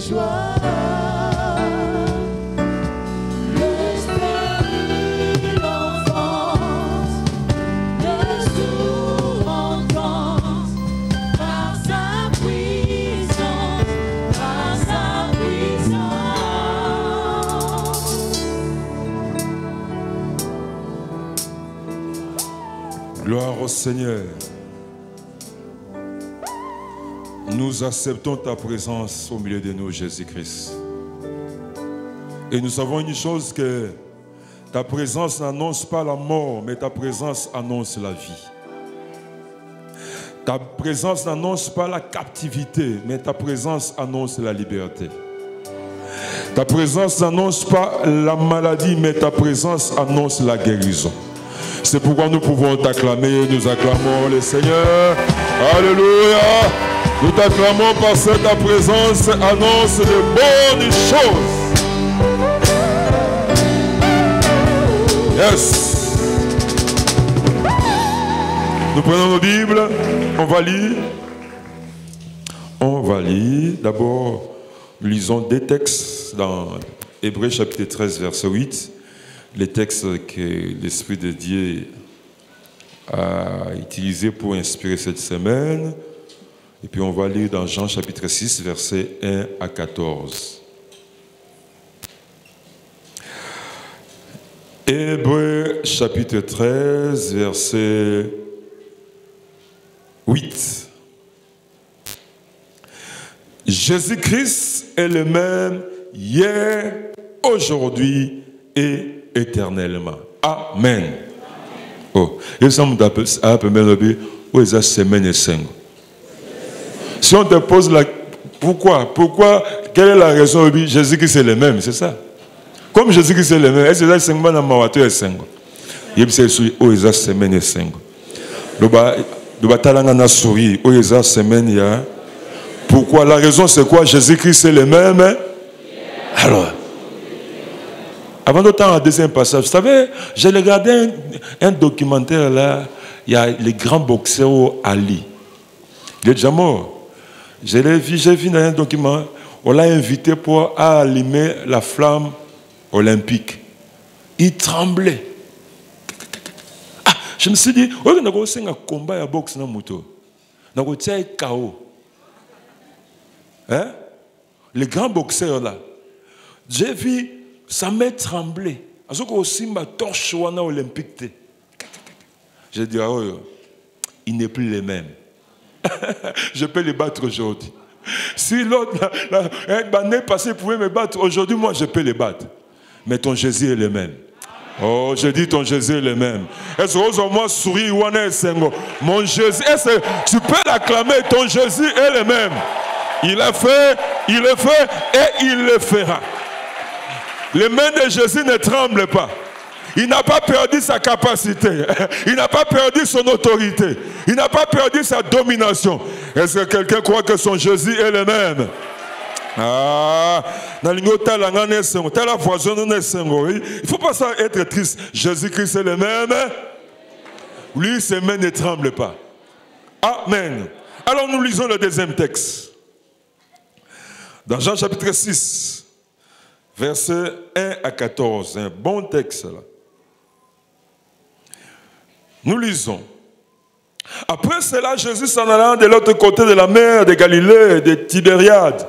joie. L'esprit d'enfance, les sourds entendent par sa puissance, par sa puissance. Gloire au Seigneur. Nous acceptons ta présence au milieu de nous, Jésus-Christ. Et nous savons une chose, que ta présence n'annonce pas la mort, mais ta présence annonce la vie. Ta présence n'annonce pas la captivité, mais ta présence annonce la liberté. Ta présence n'annonce pas la maladie, mais ta présence annonce la guérison. C'est pourquoi nous pouvons t'acclamer, nous acclamons le Seigneur. Alléluia! Nous t'acclamons parce que ta présence annonce de bonnes choses. Yes! Nous prenons nos Bibles, on va lire. On va lire. D'abord, nous lisons des textes dans Hébreux chapitre 13, verset 8. Les textes que l'Esprit de Dieu a utilisés pour inspirer cette semaine. Et puis on va lire dans Jean chapitre 6, versets 1 à 14. Hébreux chapitre 13, verset 8. Jésus-Christ est le même hier, aujourd'hui et éternellement. Amen. Oh, et ça me appelle où est la semaine et 5. Si on te pose la... Pourquoi? Quelle est la raison? Jésus-Christ est le même, c'est ça. Comme Jésus-Christ est le même, est-ce que c'est 5 mois dans ma voiture et 5? Il y a une semaine et 5. Le bataille souris, où est la semaine et 1. Pourquoi? La raison c'est quoi? Jésus-Christ est le même. Alors, avant d'autant un deuxième passage, vous savez, j'ai regardé un documentaire là, il y a les grands boxeurs Ali. Il est déjà mort. J'ai vu dans un document, on l'a invité pour allumer la flamme olympique. Il tremblait. Ah, je me suis dit, on a un combat à boxe dans moto. On a un KO. Hein? Les grands boxeurs là. J'ai vu sa main trembler. Parce que aussi ma torche olympique. J'ai dit, ah, oh, il n'est plus le même. Je peux les battre aujourd'hui. Si l'autre, l'année passée, pouvait me battre, aujourd'hui, moi, je peux les battre. Mais ton Jésus est le même. Oh, je dis ton Jésus est le même. Est-ce que moi, souris, mon Jésus, est-ce que tu peux l'acclamer? Ton Jésus est le même. Il a fait, il le fait et il le fera. Les mains de Jésus ne tremblent pas. Il n'a pas perdu sa capacité. Il n'a pas perdu son autorité. Il n'a pas perdu sa domination. Est-ce que quelqu'un croit que son Jésus est le même? Ah, il ne faut pas ça être triste. Jésus-Christ est le même. Lui, ses mains ne tremblent pas. Amen. Alors nous lisons le deuxième texte. Dans Jean chapitre 6, versets 1 à 14. Un bon texte là. Nous lisons. Après cela, Jésus s'en alla de l'autre côté de la mer de Galilée, de Tibériade.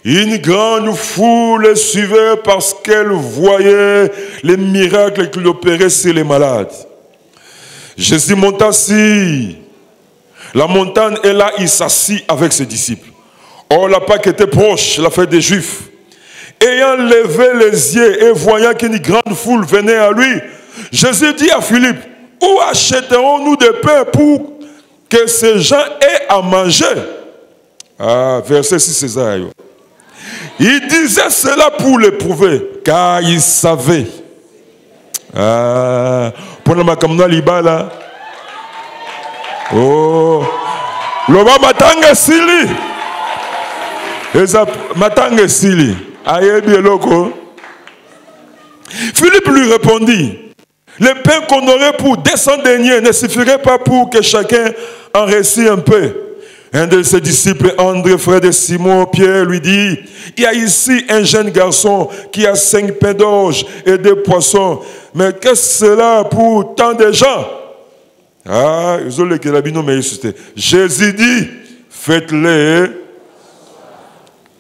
Une grande foule suivait parce qu'elle voyait les miracles qu'il opérait sur les malades. Jésus monta sur la montagne et là il s'assit avec ses disciples. Or la Pâque était proche, la fête des Juifs. Ayant levé les yeux et voyant qu'une grande foule venait à lui, Jésus dit à Philippe, où achèterons-nous des pains pour que ces gens aient à manger? Ah, verset 6, c'est ça. Il disait cela pour l'éprouver, car il savait. Ah, pour le makamna libala. Oh, l'oba matanga sili. Matanga sili. Ayebi eloko. Philippe lui répondit, les pains qu'on aurait pour 200 deniers ne suffiraient pas pour que chacun en réussisse un peu. Un de ses disciples, André, frère de Simon, Pierre, lui dit, il y a ici un jeune garçon qui a 5 pains d'orge et 2 poissons. Mais qu'est-ce que cela pour tant de gens? Ah, Jésus dit, faites-les.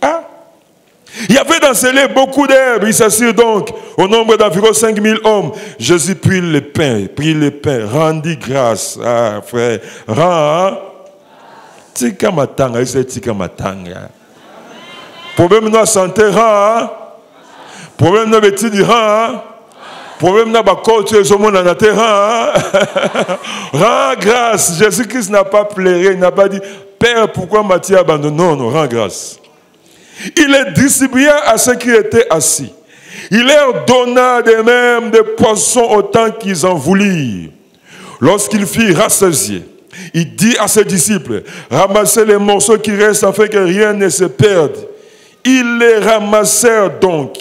Ah. Il y avait dans ce lieu beaucoup d'herbes. Il s'assire donc au nombre d'environ 5000 hommes. Jésus prit les pains, rendit grâce. Ah, frère, rend. Tika matanga, c'est tika matanga. Problème de santé, rend. Problème de bêtise, rend. Problème de bakot, tu es au monde en terre. Rends grâce. Jésus-Christ n'a pas pleuré, il n'a pas dit, Père, pourquoi m'as-tu abandonné? Non, non, rends grâce. Il les distribua à ceux qui étaient assis. Il leur donna de même des poissons autant qu'ils en voulurent. Lorsqu'il fit rassasier, il dit à ses disciples, ramassez les morceaux qui restent afin que rien ne se perde. Ils les ramassèrent donc.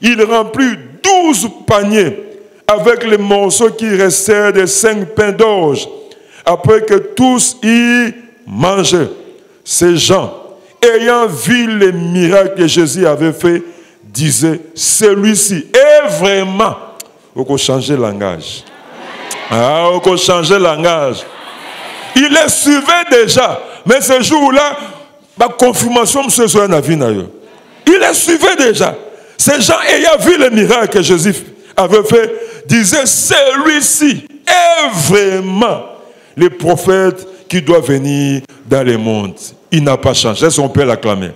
Il remplit 12 paniers avec les morceaux qui restèrent des 5 pains d'orge. Après que tous y mangeaient, ces gens, ayant vu les miracles que Jésus avait fait, disaient, celui-ci est vraiment. Il faut changer le langage. Ah, il faut changer le langage. Il les suivait déjà, mais ce jour-là, la confirmation, M. il les suivait déjà. Ces gens ayant vu les miracles que Jésus avait fait, disaient, celui-ci est vraiment le prophète qui doit venir dans le monde. Il n'a pas changé. Est-ce qu'on peut l'acclamer?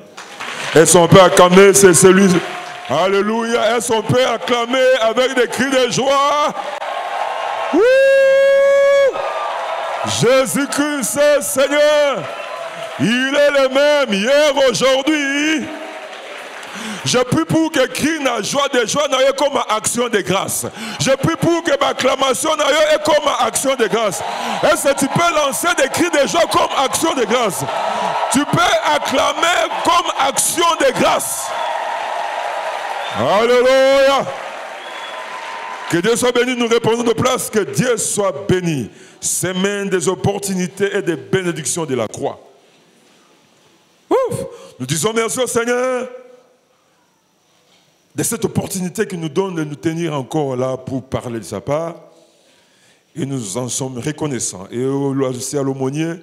Est-ce qu'on peut acclamer? C'est celui. Alléluia. Est-ce qu'on peut acclamer avec des cris de joie? Wouh! Jésus-Christ est Seigneur. Il est le même hier, aujourd'hui. Je prie pour que cri na joie de joie n'aille comme action de grâce. Je prie pour que ma acclamation n'aille comme action de grâce. Est-ce que tu peux lancer des cris de joie comme action de grâce? Tu peux acclamer comme action de grâce. Alléluia. Que Dieu soit béni, nous répondons de place. Que Dieu soit béni. Semaine des opportunités et des bénédictions de la croix. Ouf. Nous disons merci au Seigneur de cette opportunité qu'il nous donne de nous tenir encore là pour parler de sa part. Et nous en sommes reconnaissants. Et aussi à l'aumônier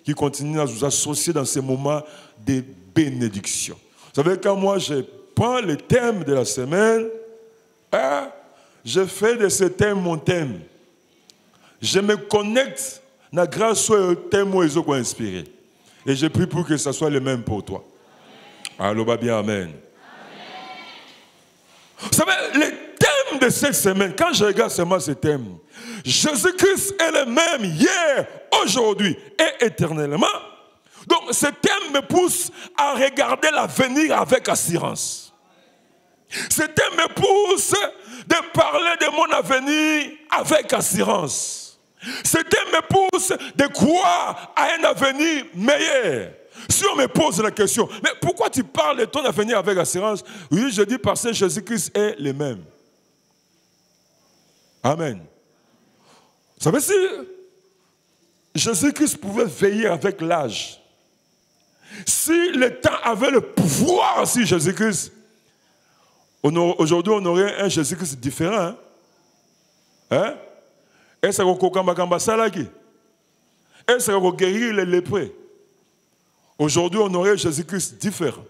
qui continue à nous associer dans ces moments de bénédiction. Vous savez, quand moi je prends le thème de la semaine, je fais de ce thème mon thème. Je me connecte à la grâce au thème où ils ont inspiré. Et je prie pour que ce soit le même pour toi. Alléluia, bien, amen. Vous savez, le thème de cette semaine, quand je regarde seulement ce thème, Jésus-Christ est le même hier, aujourd'hui et éternellement. Donc ce thème me pousse à regarder l'avenir avec assurance. Ce thème me pousse de parler de mon avenir avec assurance. Ce thème me pousse de croire à un avenir meilleur. Si on me pose la question, mais pourquoi tu parles de ton avenir avec assurance? Oui, je dis parce que Jésus-Christ est le même. Amen. Vous savez, si Jésus-Christ pouvait veiller avec l'âge, si le temps avait le pouvoir sur Jésus-Christ, aujourd'hui on aurait un Jésus-Christ différent. Hein? Est-ce qu'on guérir les lépreux? Aujourd'hui, on aurait Jésus-Christ différent.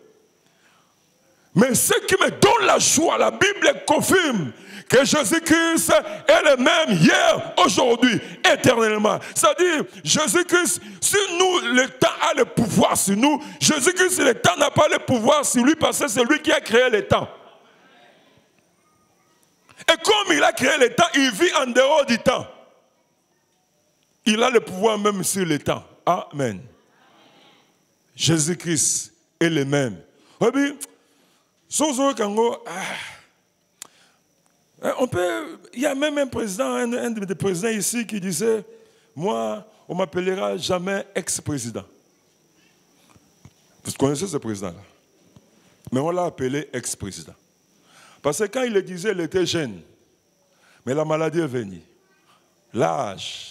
Mais ce qui me donne la joie, la Bible confirme que Jésus-Christ est le même hier, aujourd'hui, éternellement. C'est-à-dire, Jésus-Christ, si nous, le temps a le pouvoir sur nous, Jésus-Christ, le temps n'a pas le pouvoir sur lui parce que c'est lui qui a créé le temps. Et comme il a créé le temps, il vit en dehors du temps. Il a le pouvoir même sur le temps. Amen. Jésus-Christ est le même. On peut, il y a même un président, un des présidents ici qui disait, moi, on ne m'appellera jamais ex-président. Vous connaissez ce président-là? Mais on l'a appelé ex-président. Parce que quand il le disait, il était jeune. Mais la maladie est venue. L'âge.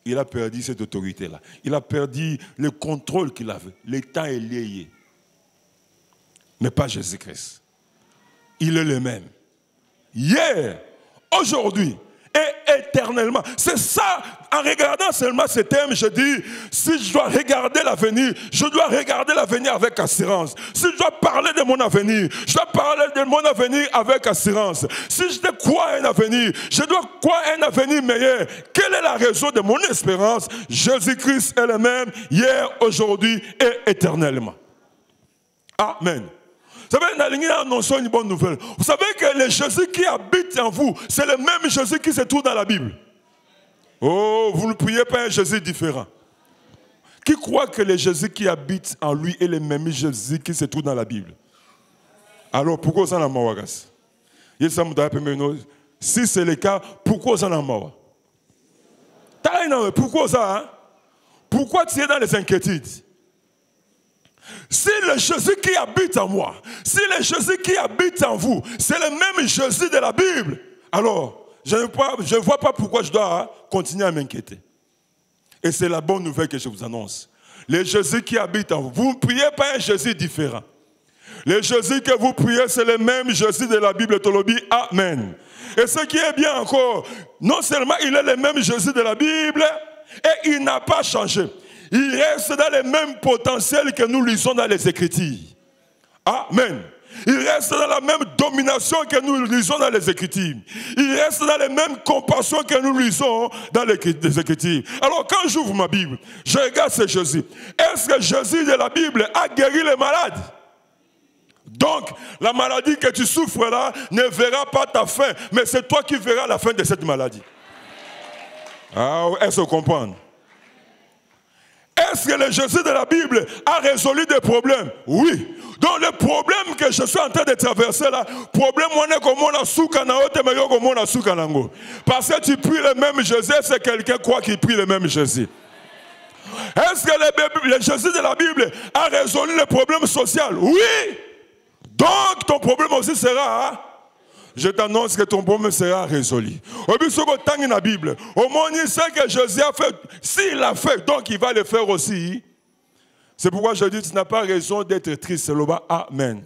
il a perdu cette autorité-là. Il a perdu le contrôle qu'il avait. Le temps est lié. Mais pas Jésus-Christ. Il est le même. Hier, aujourd'hui et éternellement. C'est ça, en regardant seulement ce thème, je dis, si je dois regarder l'avenir, je dois regarder l'avenir avec assurance. Si je dois parler de mon avenir, je dois parler de mon avenir avec assurance. Si je dois croire un avenir, je dois croire un avenir meilleur. Quelle est la raison de mon espérance? Jésus-Christ est le même, hier, aujourd'hui et éternellement. Amen. Vous savez, nous annonçons une bonne nouvelle. Vous savez que le Jésus qui habite en vous, c'est le même Jésus qui se trouve dans la Bible. Oh, vous ne priez pas un Jésus différent. Qui croit que le Jésus qui habite en lui est le même Jésus qui se trouve dans la Bible? Alors, pourquoi ça n'a pas? Si c'est le cas, pourquoi ça n'a pas? Pourquoi ça? Hein? Pourquoi tu es dans les inquiétudes? Si le Jésus qui habite en moi, si le Jésus qui habite en vous, c'est le même Jésus de la Bible, alors je ne vois pas pourquoi je dois continuer à m'inquiéter. Et c'est la bonne nouvelle que je vous annonce. Le Jésus qui habite en vous, vous ne priez pas un Jésus différent. Le Jésus que vous priez, c'est le même Jésus de la Bible, Tolobi. Amen. Et ce qui est bien encore, non seulement il est le même Jésus de la Bible, et il n'a pas changé. Il reste dans les mêmes potentiels que nous lisons dans les Écritures. Amen. Il reste dans la même domination que nous lisons dans les Écritures. Il reste dans les mêmes compassions que nous lisons dans les Écritures. Alors quand j'ouvre ma Bible, je regarde ce Jésus. Est-ce que Jésus de la Bible a guéri les malades? Donc, la maladie que tu souffres là ne verra pas ta fin, mais c'est toi qui verras la fin de cette maladie. Ah, est-ce qu'on comprend? Est-ce que le Jésus de la Bible a résolu des problèmes? Oui. Donc le problème que je suis en train de traverser là, problème on est comme on a parce que tu pries le même Jésus, c'est quelqu'un quoi qui prie le même Jésus. Est-ce que le Jésus de la Bible a résolu le problème social? Oui. Donc ton problème aussi sera... Je t'annonce que ton problème sera résolu. Au but de la Bible, au moins il sait que Jésus a fait. S'il l'a fait, donc il va le faire aussi. C'est pourquoi je dis, tu n'as pas raison d'être triste. Amen.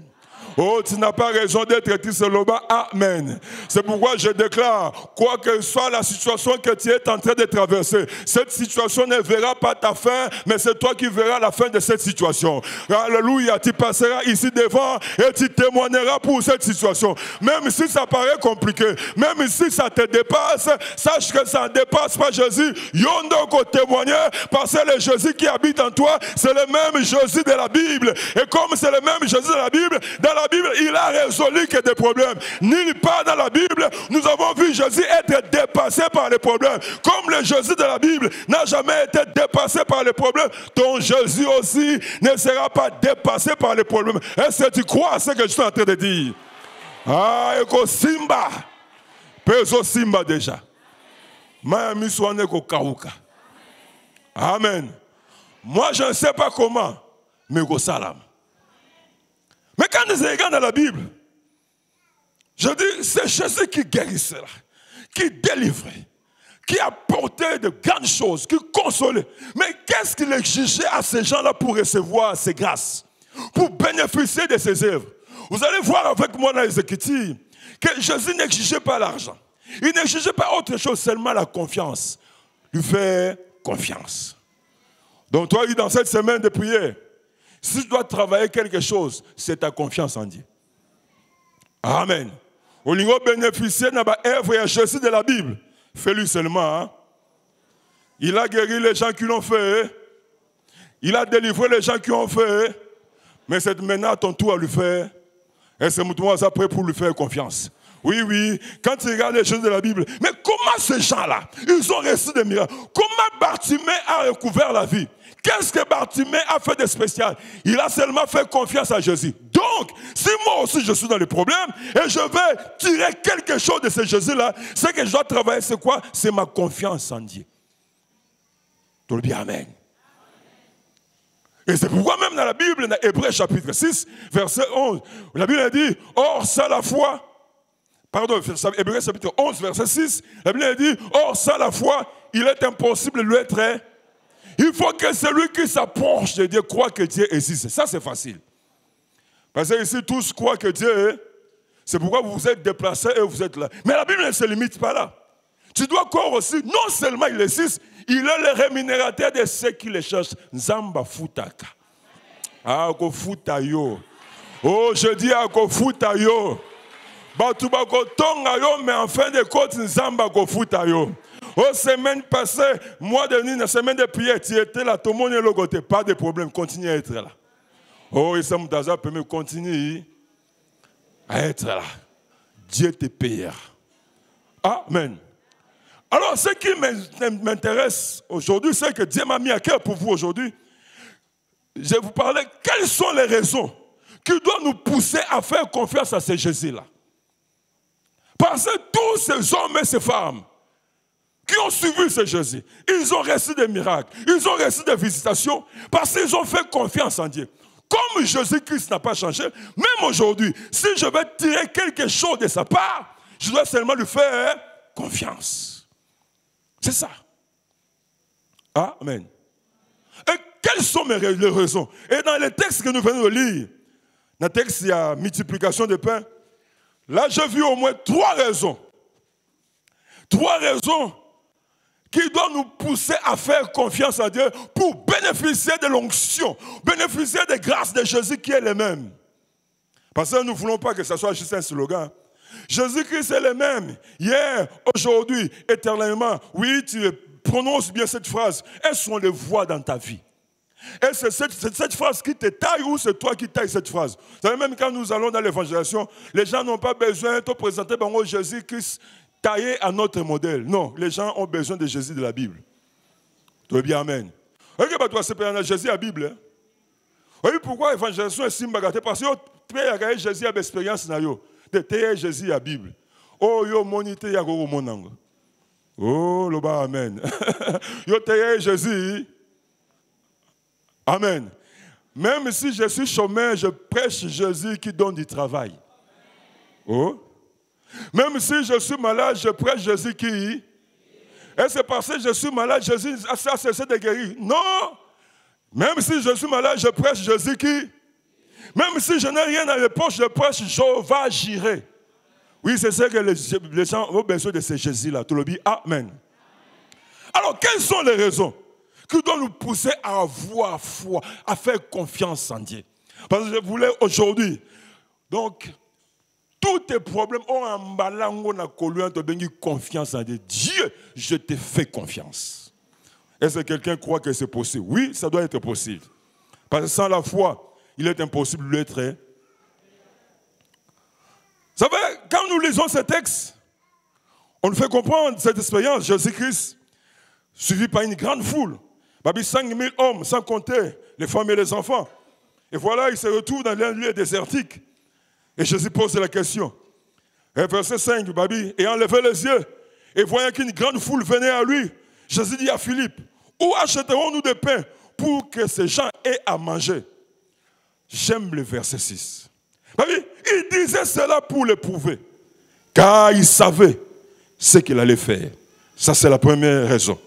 Oh, tu n'as pas raison d'être triste, Loba. Amen. C'est pourquoi je déclare, quoi que soit la situation que tu es en train de traverser, cette situation ne verra pas ta fin, mais c'est toi qui verras la fin de cette situation. Alléluia, tu passeras ici devant et tu témoigneras pour cette situation. Même si ça paraît compliqué, même si ça te dépasse, sache que ça ne dépasse pas Jésus. Yondoko témoigner, parce que le Jésus qui habite en toi, c'est le même Jésus de la Bible. Et comme c'est le même Jésus de la Bible, dans la Bible, il a résolu que des problèmes. Nulle part dans la Bible, nous avons vu Jésus être dépassé par les problèmes. Comme le Jésus de la Bible n'a jamais été dépassé par les problèmes, ton Jésus aussi ne sera pas dépassé par les problèmes. Est-ce que tu crois à ce que je suis en train de dire? Ah, eko Simba. Peso Simba déjà. Miami Swane ko Kauka. Amen. Moi, je ne sais pas comment, mais go salam. Mais quand nous regardons dans la Bible, je dis, c'est Jésus qui guérissait, qui délivrait, qui apportait de grandes choses, qui consolait. Mais qu'est-ce qu'il exigeait à ces gens-là pour recevoir ces grâces, pour bénéficier de ces œuvres? Vous allez voir avec moi dans les Écritures que Jésus n'exigeait pas l'argent. Il n'exigeait pas autre chose, seulement la confiance. Lui faire confiance. Donc toi, dans cette semaine de prière, si tu dois travailler quelque chose, c'est ta confiance en Dieu. Amen. Au niveau bénéficier de l'œuvre et Jésus de la Bible, fais-lui seulement. Hein? Il a guéri les gens qui l'ont fait. Il a délivré les gens qui l'ont fait. Mais c'est maintenant à ton tour à lui faire. Et c'est moi après pour lui faire confiance. Oui, oui, quand tu regardes les choses de la Bible, mais comment ces gens-là, ils ont reçu des miracles? Comment Bartimée a recouvert la vie? Qu'est-ce que Bartimée a fait de spécial? Il a seulement fait confiance à Jésus. Donc, si moi aussi je suis dans les problèmes et je vais tirer quelque chose de ce Jésus-là, ce que je dois travailler, c'est quoi? C'est ma confiance en Dieu. Tout le bien, amen. Et c'est pourquoi même dans la Bible, dans Hébreux chapitre 6, verset 11, la Bible a dit, or sans la foi, pardon, Hébreux chapitre 11, verset 6, la Bible a dit, or sans la foi, il est impossible de lui être. Il faut que celui qui s'approche de Dieu croit que Dieu existe. Ça, c'est facile. Parce que ici, tous croient que Dieu est. C'est pourquoi vous vous êtes déplacés et vous êtes là. Mais la Bible ne se limite pas là. Tu dois croire aussi, non seulement il existe, il est le rémunérateur de ceux qui le cherchent. Nzamba futaka. Ah, ko futa yo. Oh, je dis à ko futa yo. Batu ba ko tonga yo, mais en fin de compte, Nzamba ko futa yo. Oh, semaine passée, mois de nuit, semaine de prière, tu étais là, tout le monde est là, côté, pas de problème, continue à être là. Oh, Issa Moutaza peut me continuer à être là. Dieu te payera. Amen. Alors, ce qui m'intéresse aujourd'hui, c'est que Dieu m'a mis à cœur pour vous aujourd'hui. Je vais vous parler, quelles sont les raisons qui doivent nous pousser à faire confiance à ce Jésus-là. Parce que tous ces hommes et ces femmes qui ont suivi ce Jésus, ils ont reçu des miracles, ils ont reçu des visitations, parce qu'ils ont fait confiance en Dieu. Comme Jésus-Christ n'a pas changé, même aujourd'hui, si je vais tirer quelque chose de sa part, je dois seulement lui faire confiance. C'est ça. Amen. Et quelles sont les raisons? Et dans les textes que nous venons de lire, dans le texte, il y a multiplication de pain. Là, j'ai vu au moins 3 raisons. 3 raisons qui doivent nous pousser à faire confiance à Dieu pour bénéficier de l'onction, bénéficier des grâces de Jésus qui est le même. Parce que nous ne voulons pas que ce soit juste un slogan. Jésus-Christ est le même, hier, aujourd'hui, éternellement. Oui, tu prononces bien cette phrase. Elles sont les voix dans ta vie. Et c'est cette phrase qui te taille ou c'est toi qui taille cette phrase. Vous savez, même quand nous allons dans l'évangélisation, les gens n'ont pas besoin de te présenter Jésus-Christ taillé à notre modèle. Non, les gens ont besoin de Jésus de la Bible. Tu veux bien, amen. Vous voyez que c'est Jésus à la Bible. Vous voyez pourquoi l'évangélisation est si bagatée? Parce que Jésus a l'expérience. De Jésus à la Bible. Oh, yo monité ya go monango. Oh, loba amen. Yo teye Jésus. Amen. Même si je suis chômeur, je prêche Jésus qui donne du travail. Oh. Même si je suis malade, je prêche Jésus qui. Et c'est parce que je suis malade, Jésus a cessé de guérir. Non. Même si je suis malade, je prêche Jésus qui. Même si je n'ai rien dans les poches, je prêche Jéhovah Jireh. Oui, c'est ce que les gens ont besoin de ce Jésus-là. Tout le monde dit Amen. Alors, quelles sont les raisons qui doivent nous pousser à avoir foi, à faire confiance en Dieu? Parce que je voulais aujourd'hui, donc, tous tes problèmes ont un balango na koluan te bengi confiance en Dieu. Dieu, je te fais confiance. Est-ce que quelqu'un croit que c'est possible? Oui, ça doit être possible. Parce que sans la foi, il est impossible de l'être. Vous savez, quand nous lisons ces textes, on nous fait comprendre cette expérience. Jésus-Christ, suivi par une grande foule. 5 000 hommes, sans compter les femmes et les enfants. Et voilà, il se retrouve dans un lieu désertique. Et Jésus pose la question. Et verset 5, et enlevait les yeux, et voyant qu'une grande foule venait à lui, Jésus dit à Philippe, où achèterons-nous des pains pour que ces gens aient à manger? J'aime le verset 6. Il disait cela pour l'éprouver, car il savait ce qu'il allait faire. Ça, c'est la première raison.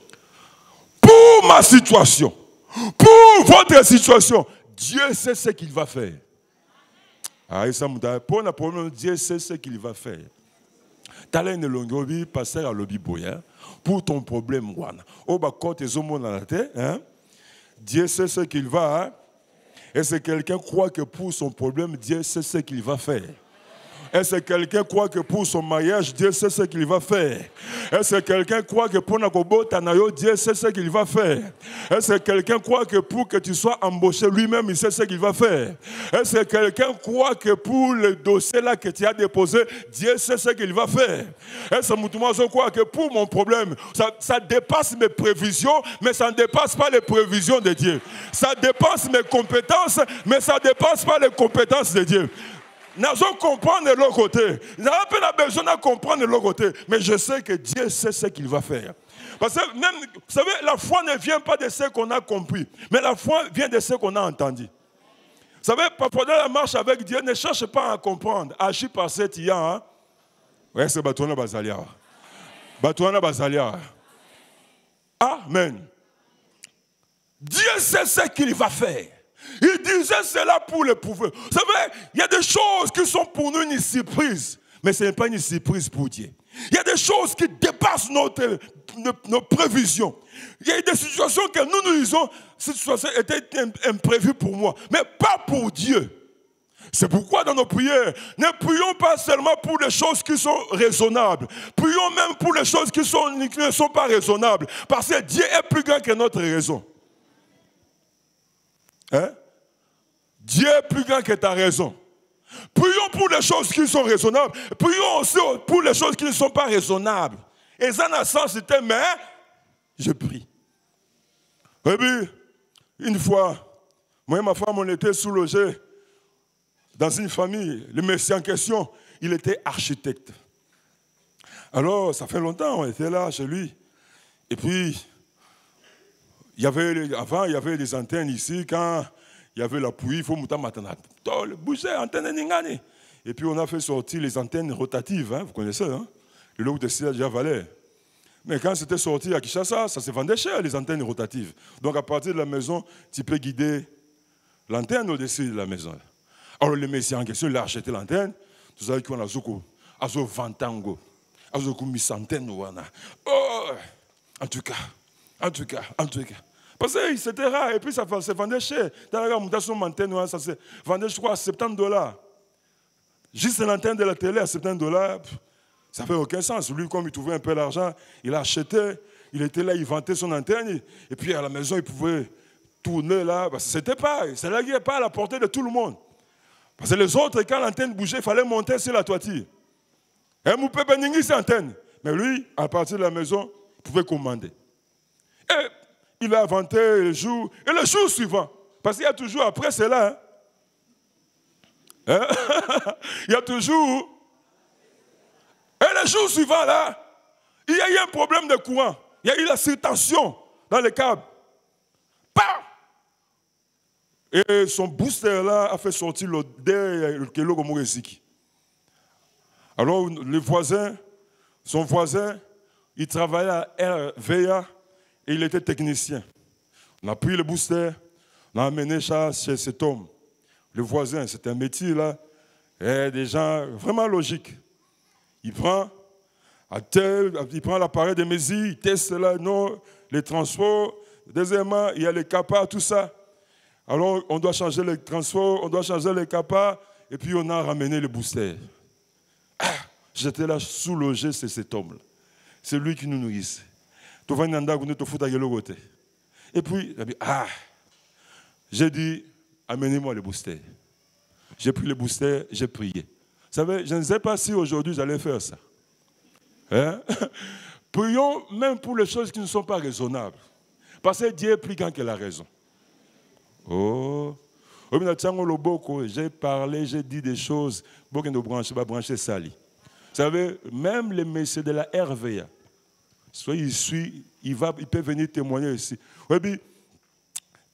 Pour ma situation, pour votre situation, Dieu sait ce qu'il va faire. Pour le problème, Dieu sait ce qu'il va faire. Pour ton problème, Dieu sait ce qu'il va. Est-ce que quelqu'un croit que pour son problème, Dieu sait ce qu'il va faire? Est-ce que quelqu'un croit que pour son mariage, Dieu sait ce qu'il va faire? Est-ce que quelqu'un croit que pour Nakobotanayo, Dieu sait ce qu'il va faire? Est-ce que quelqu'un croit que pour que tu sois embauché lui-même, il sait ce qu'il va faire? Est-ce que quelqu'un croit que pour le dossier là que tu as déposé, Dieu sait ce qu'il va faire? Est-ce que je crois que pour mon problème, ça dépasse mes prévisions, mais ça ne dépasse pas les prévisions de Dieu. Ça dépasse mes compétences, mais ça ne dépasse pas les compétences de Dieu. Nous allons comprendre de l'autre côté. Nous n'avons pas besoin de comprendre de l'autre côté. Mais je sais que Dieu sait ce qu'il va faire. Parce que même, vous savez, la foi ne vient pas de ce qu'on a compris. Mais la foi vient de ce qu'on a entendu. Vous savez, parfois dans la marche avec Dieu, ne cherche pas à comprendre. Agis par cette IA. Hein? Oui, c'est Batouana Bazalia. Batouana Bazalia. Amen. Dieu sait ce qu'il va faire. Il disait cela pour le pouvoir. Vous savez, il y a des choses qui sont pour nous une surprise, mais ce n'est pas une surprise pour Dieu. Il y a des choses qui dépassent nos prévisions. Il y a des situations que nous disons, cette situation était imprévue pour moi, mais pas pour Dieu. C'est pourquoi dans nos prières, ne prions pas seulement pour les choses qui sont raisonnables. Prions même pour les choses qui ne sont pas raisonnables. Parce que Dieu est plus grand que notre raison. Hein? Dieu est plus grand que ta raison. Prions pour les choses qui sont raisonnables. Prions aussi pour les choses qui ne sont pas raisonnables. Et ça n'a sens, c'était, mais je prie. Et puis, une fois, moi et ma femme, on était sous-logés dans une famille. Le monsieur en question, il était architecte. Alors, ça fait longtemps, on était là chez lui. Et puis, avant, il y avait des antennes ici. Quand il y avait la pluie, il faut bouger, antenne n'ingani. Et puis, on a fait sortir les antennes rotatives. Hein, vous connaissez, hein? Le lot de Silla déjà valait. Mais quand c'était sorti à Kinshasa, ça se vendait cher, les antennes rotatives. Donc, à partir de la maison, tu peux guider l'antenne au-dessus de la maison. Alors, le monsieur en question, il a acheté l'antenne. Vous savez qu'on a Azo Vantango. Azo Kumi centaine. Oh, en tout cas. Parce que c'était rare. Et puis, ça se vendait cher. Dans la antenne, ça se vendait, je crois, à $70. Juste l'antenne de la télé à $70, ça ne fait aucun sens. Lui, comme il trouvait un peu d'argent, il a acheté. Il était là, il vantait son antenne. Et puis, à la maison, il pouvait tourner là. Parce que c'était pas à la portée de tout le monde. Parce que les autres, quand l'antenne bougeait, il fallait monter sur la toiture. Et Moupé Beningui, c'est l'antenne. Mais lui, à partir de la maison, il pouvait commander. Et il a inventé le jour. Et le jour suivant, parce qu'il y a toujours, après cela, hein? Il y a toujours. Et le jour suivant, là, il y a eu un problème de courant. Il y a eu la surtension dans les câbles. Pam! Et son booster là a fait sortir l'odeur que l'eau comme Reziki. Alors son voisin, il travaillait à RVA et il était technicien. On a pris le booster, on a amené ça chez cet homme. Le voisin, c'est un métier là, et des gens vraiment logiques. Il prend l'appareil de mesure, il teste là, non, les transports. Deuxièmement, il y a les capas, tout ça. Alors, on doit changer les transports, on doit changer les capas, et puis on a ramené le booster. Ah, j'étais là sous-logé, c'est cet homme-là. C'est lui qui nous nourrissait. Et puis, il a dit, j'ai dit, amenez-moi le booster. J'ai pris le booster, j'ai prié. Vous savez, je ne sais pas si aujourd'hui j'allais faire ça. Hein? Prions même pour les choses qui ne sont pas raisonnables. Parce que Dieu est plus grand que la raison. Oh, j'ai parlé, j'ai dit des choses. Brancher Sali. Vous savez, même les messieurs de la RVA, il peut venir témoigner ici.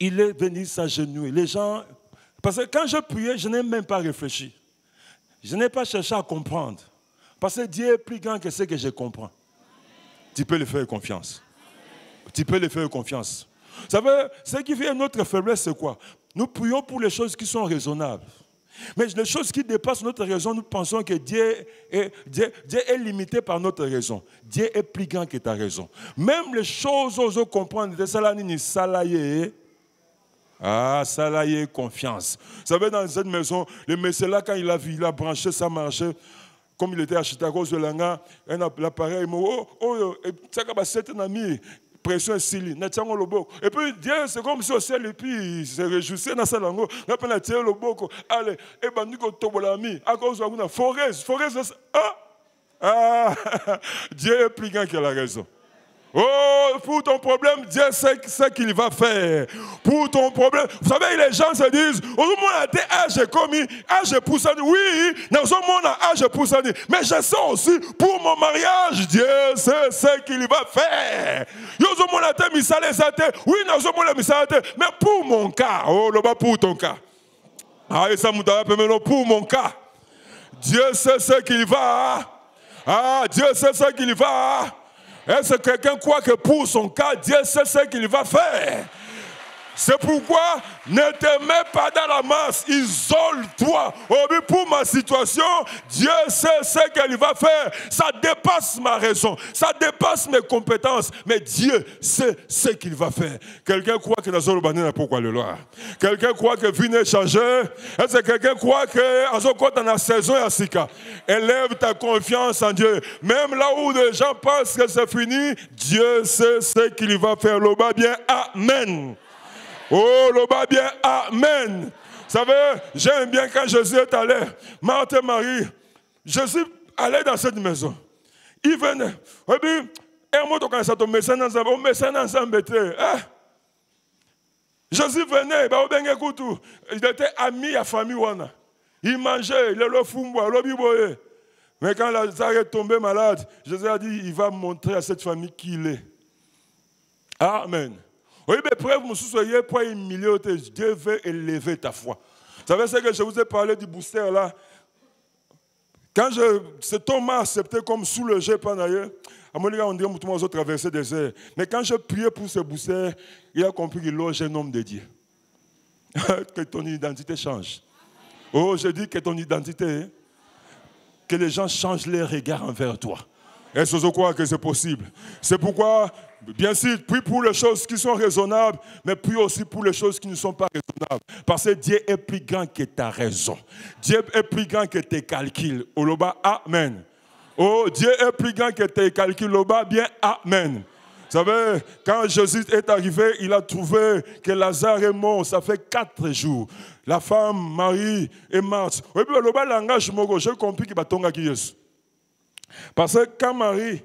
Il est venu s'agenouiller. Les gens, parce que quand je priais, je n'ai même pas réfléchi. Je n'ai pas cherché à comprendre. Parce que Dieu est plus grand que ce que je comprends. Tu peux lui faire confiance. Tu peux lui faire confiance. Vous savez, ce qui fait notre faiblesse, c'est quoi? Nous prions pour les choses qui sont raisonnables. Mais les choses qui dépassent notre raison, nous pensons que Dieu est limité par notre raison. Dieu est plus grand que ta raison. Même les choses, osons comprendre. Salaye, confiance. Vous savez, dans cette maison, le monsieur là, quand il a branché, ça marchait. Comme il était acheté à cause de l'anga, l'appareil, c'est un ami. Pression Sili, et puis Dieu, c'est comme si au ciel, et puis il se réjouissait dans sa langue. Allez, et bandiko tobolami, à cause de la forêt, Dieu est plus grand que la raison. Oh, pour ton problème, Dieu sait ce qu'il va faire. Pour ton problème, vous savez, les gens se disent, mais je sais aussi, pour mon mariage, Dieu sait ce qu'il va faire. Oui, mais pour mon cas, oh, pour ton cas. Pour mon cas, Dieu sait ce qu'il va. Dieu sait ce qu'il va. Est-ce que quelqu'un croit que pour son cas, Dieu sait ce qu'il va faire? C'est pourquoi ne te mets pas dans la masse, isole-toi. Pour ma situation, Dieu sait ce qu'il va faire. Ça dépasse ma raison, ça dépasse mes compétences, mais Dieu sait ce qu'il va faire. Quelqu'un croit que Nazolo Bané n'a pas quoi le loir. Quelqu'un croit que vie n'est changée. Est-ce que quelqu'un croit que Azoko dans la saison Yassika? Élève ta confiance en Dieu. Même là où les gens pensent que c'est fini, Dieu sait ce qu'il va faire. Loba bien, amen. Oh, le bas bien, amen. Vous savez, j'aime bien quand Jésus est allé, Marthe et Marie, Jésus allait dans cette maison. Il venait. Et puis, Jésus venait, il était ami à la famille. Il mangeait, il le fumbois, le biboye. Mais quand Lazare est tombé malade, Jésus a dit, il va montrer à cette famille qui il est. Amen. Oui, mais preuve, vous soyez pour humilier, Dieu veut élever ta foi. Vous savez ce que je vous ai parlé du booster là? Quand cet homme m'a accepté comme sous le jet pendant ailleurs, à mon égard, on dirait que tout le monde a traversé des airs. Mais quand je priais pour ce booster, il a compris qu'il loge un homme de Dieu. Que ton identité change. Oh, je dis que ton identité, que les gens changent leur regard envers toi. Est-ce que vous croyez que c'est possible? C'est pourquoi, bien sûr, puis pour les choses qui sont raisonnables, mais puis aussi pour les choses qui ne sont pas raisonnables. Parce que Dieu est plus grand que ta raison. Dieu est plus grand que tes calculs. Oloba, amen. Oh, Dieu est plus grand que tes calculs. Oloba, bien, amen. Vous savez, quand Jésus est arrivé, il a trouvé que Lazare est mort. Ça fait 4 jours. La femme, Marie et Marthe. Oui, puis Oloba, langage, j'ai compris qu'il va tomber avec Jésus. Parce que quand Marie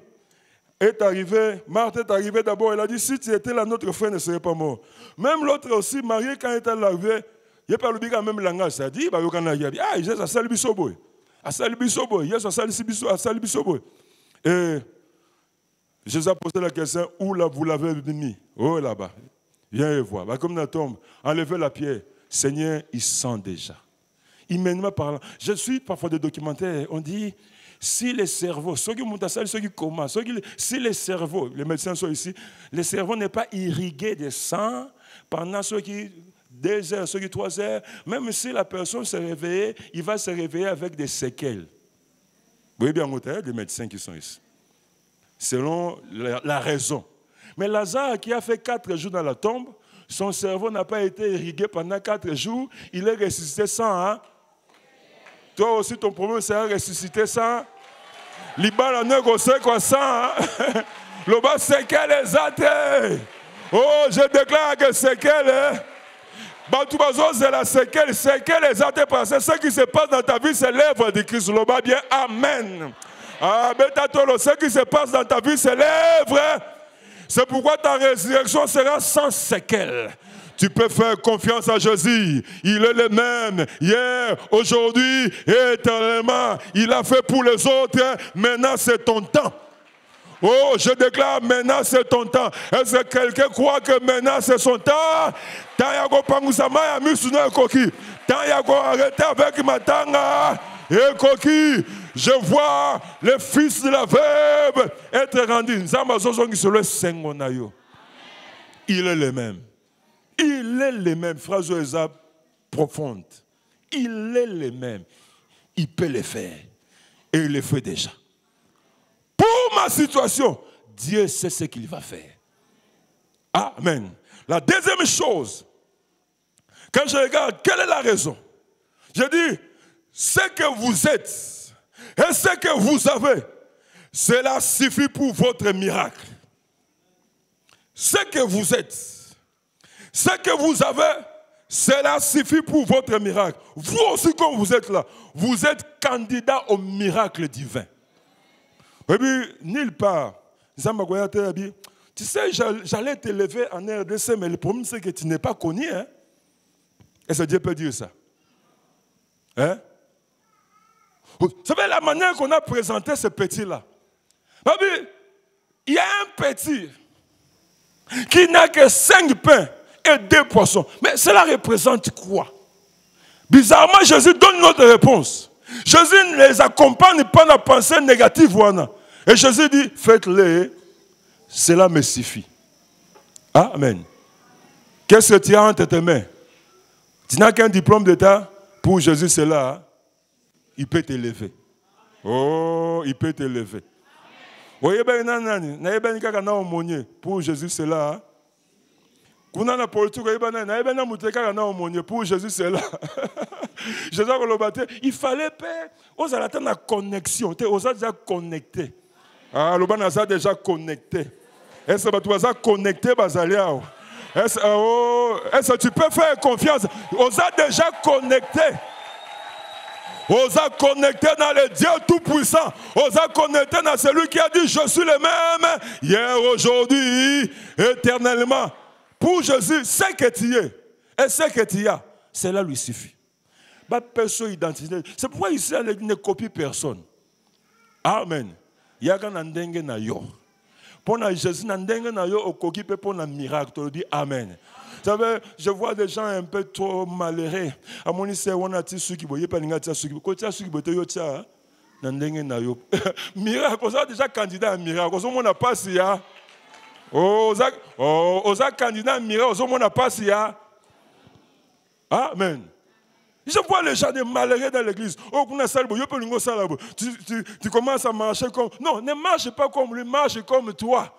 est arrivée, Marthe est arrivée d'abord, elle a dit, si tu étais là, notre frère ne serait pas mort. Même l'autre aussi, Marie, quand elle est arrivée, il parle bien le même langage. Ça dit, ah, il a sali bisoboy. A sali bisoboy. Il a sali bisoboy. Et Jésus a posé la question, où vous l'avez mis? Oh, là-bas. Viens et vois. Comme dans la tombe, enlevez la pierre. Seigneur, il sent déjà. Humainement parlant. Je suis parfois des documentaires, on dit, si les cerveaux, ceux qui montent à ça, ceux qui commencent, si les cerveaux, les médecins sont ici, le cerveau n'est pas irrigué de sang pendant ceux qui 2 heures, ceux qui 3 heures, même si la personne se réveille, il va se réveiller avec des séquelles. Vous voyez bien, il y a des médecins qui sont ici. Selon la raison. Mais Lazare qui a fait 4 jours dans la tombe, son cerveau n'a pas été irrigué pendant 4 jours, il est ressuscité sans, hein? Toi aussi, ton problème, c'est à ressusciter ça. Libala ne gosse quoi ça. Le bas, c'est qu'elle est athée. Oh, je déclare que c'est qu'elle est. Batoubazo, c'est la séquelle. C'est qu'elle est athée parce que ce qui se passe dans ta vie, c'est l'œuvre de Christ. Le bas, bien, amen. Ah, Betatolo, ce qui se passe dans ta vie, c'est l'œuvre. C'est pourquoi ta résurrection sera sans séquelle. Tu peux faire confiance à Jésus. Il est le même hier, aujourd'hui et éternellement. Il a fait pour les autres. Maintenant, c'est ton temps. Oh, je déclare, maintenant, c'est ton temps. Est-ce que quelqu'un croit que maintenant, c'est son temps? Tayago Pangusama ya misuna koki. Tayago arrêté avec ma tanga. Et coquille, je vois le fils de la veuve être rendu. Il est le même. Il est le même. Phrase profonde. Il est le même. Il peut le faire. Et il le fait déjà. Pour ma situation, Dieu sait ce qu'il va faire. Amen. La deuxième chose, quand je regarde, quelle est la raison? Je dis, ce que vous êtes et ce que vous avez, cela suffit pour votre miracle. Ce que vous êtes, ce que vous avez, cela suffit pour votre miracle. Vous aussi, comme vous êtes là, vous êtes candidat au miracle divin. Et puis, nulle part, tu sais, j'allais t'élever en RDC, mais le problème, c'est que tu n'es pas connu. Hein? Est-ce que Dieu peut dire ça? Hein? Vous savez la manière qu'on a présenté ce petit-là? Il y a un petit qui n'a que 5 pains et 2 poissons. Mais cela représente quoi? Bizarrement, Jésus donne notre réponse. Jésus ne les accompagne pas dans la pensée négative. Et Jésus dit, faites-les cela me suffit. Amen. Qu'est-ce que tu as entre tes mains? Tu n'as qu'un diplôme d'État. Pour Jésus, c'est là. Il peut t'élever. Oh, il peut t'élever. Pour Jésus, c'est là. Pour Jésus, c'est là. Il fallait faire. On a la connexion. On a déjà connecté. Ah, le ban a déjà connecté. Est-ce que tu as connecté, Basalia? Est-ce que tu peux faire confiance? On a déjà connecté. On a connecté dans le Dieu Tout-Puissant. On a connecté dans celui qui a dit je suis le même hier, aujourd'hui, éternellement. Pour Jésus, ce que tu es et ce que tu as, cela lui suffit. Personne identité. C'est pourquoi ici, il ne copie personne. Amen. Il y a un ndenge na yo. Pour Jésus, ndenge na yo, au coquille pour un miracle. Tu dis Amen. Vous savez, je vois des gens un peu trop malheureux. À mon lycée, on a dit ceux qui voyaient pas les gars, ceux qui voyaient ceux qui voyaient ça, ndenge na yo. Miracle, on a déjà candidat à miracle. On n'a pas si ya. On a candidat à miracle. On n'a pas si ya. Amen. Je vois les gens des malheureux dans l'église. Oh, tu commences à marcher comme... Non, ne marche pas comme lui, marche comme toi.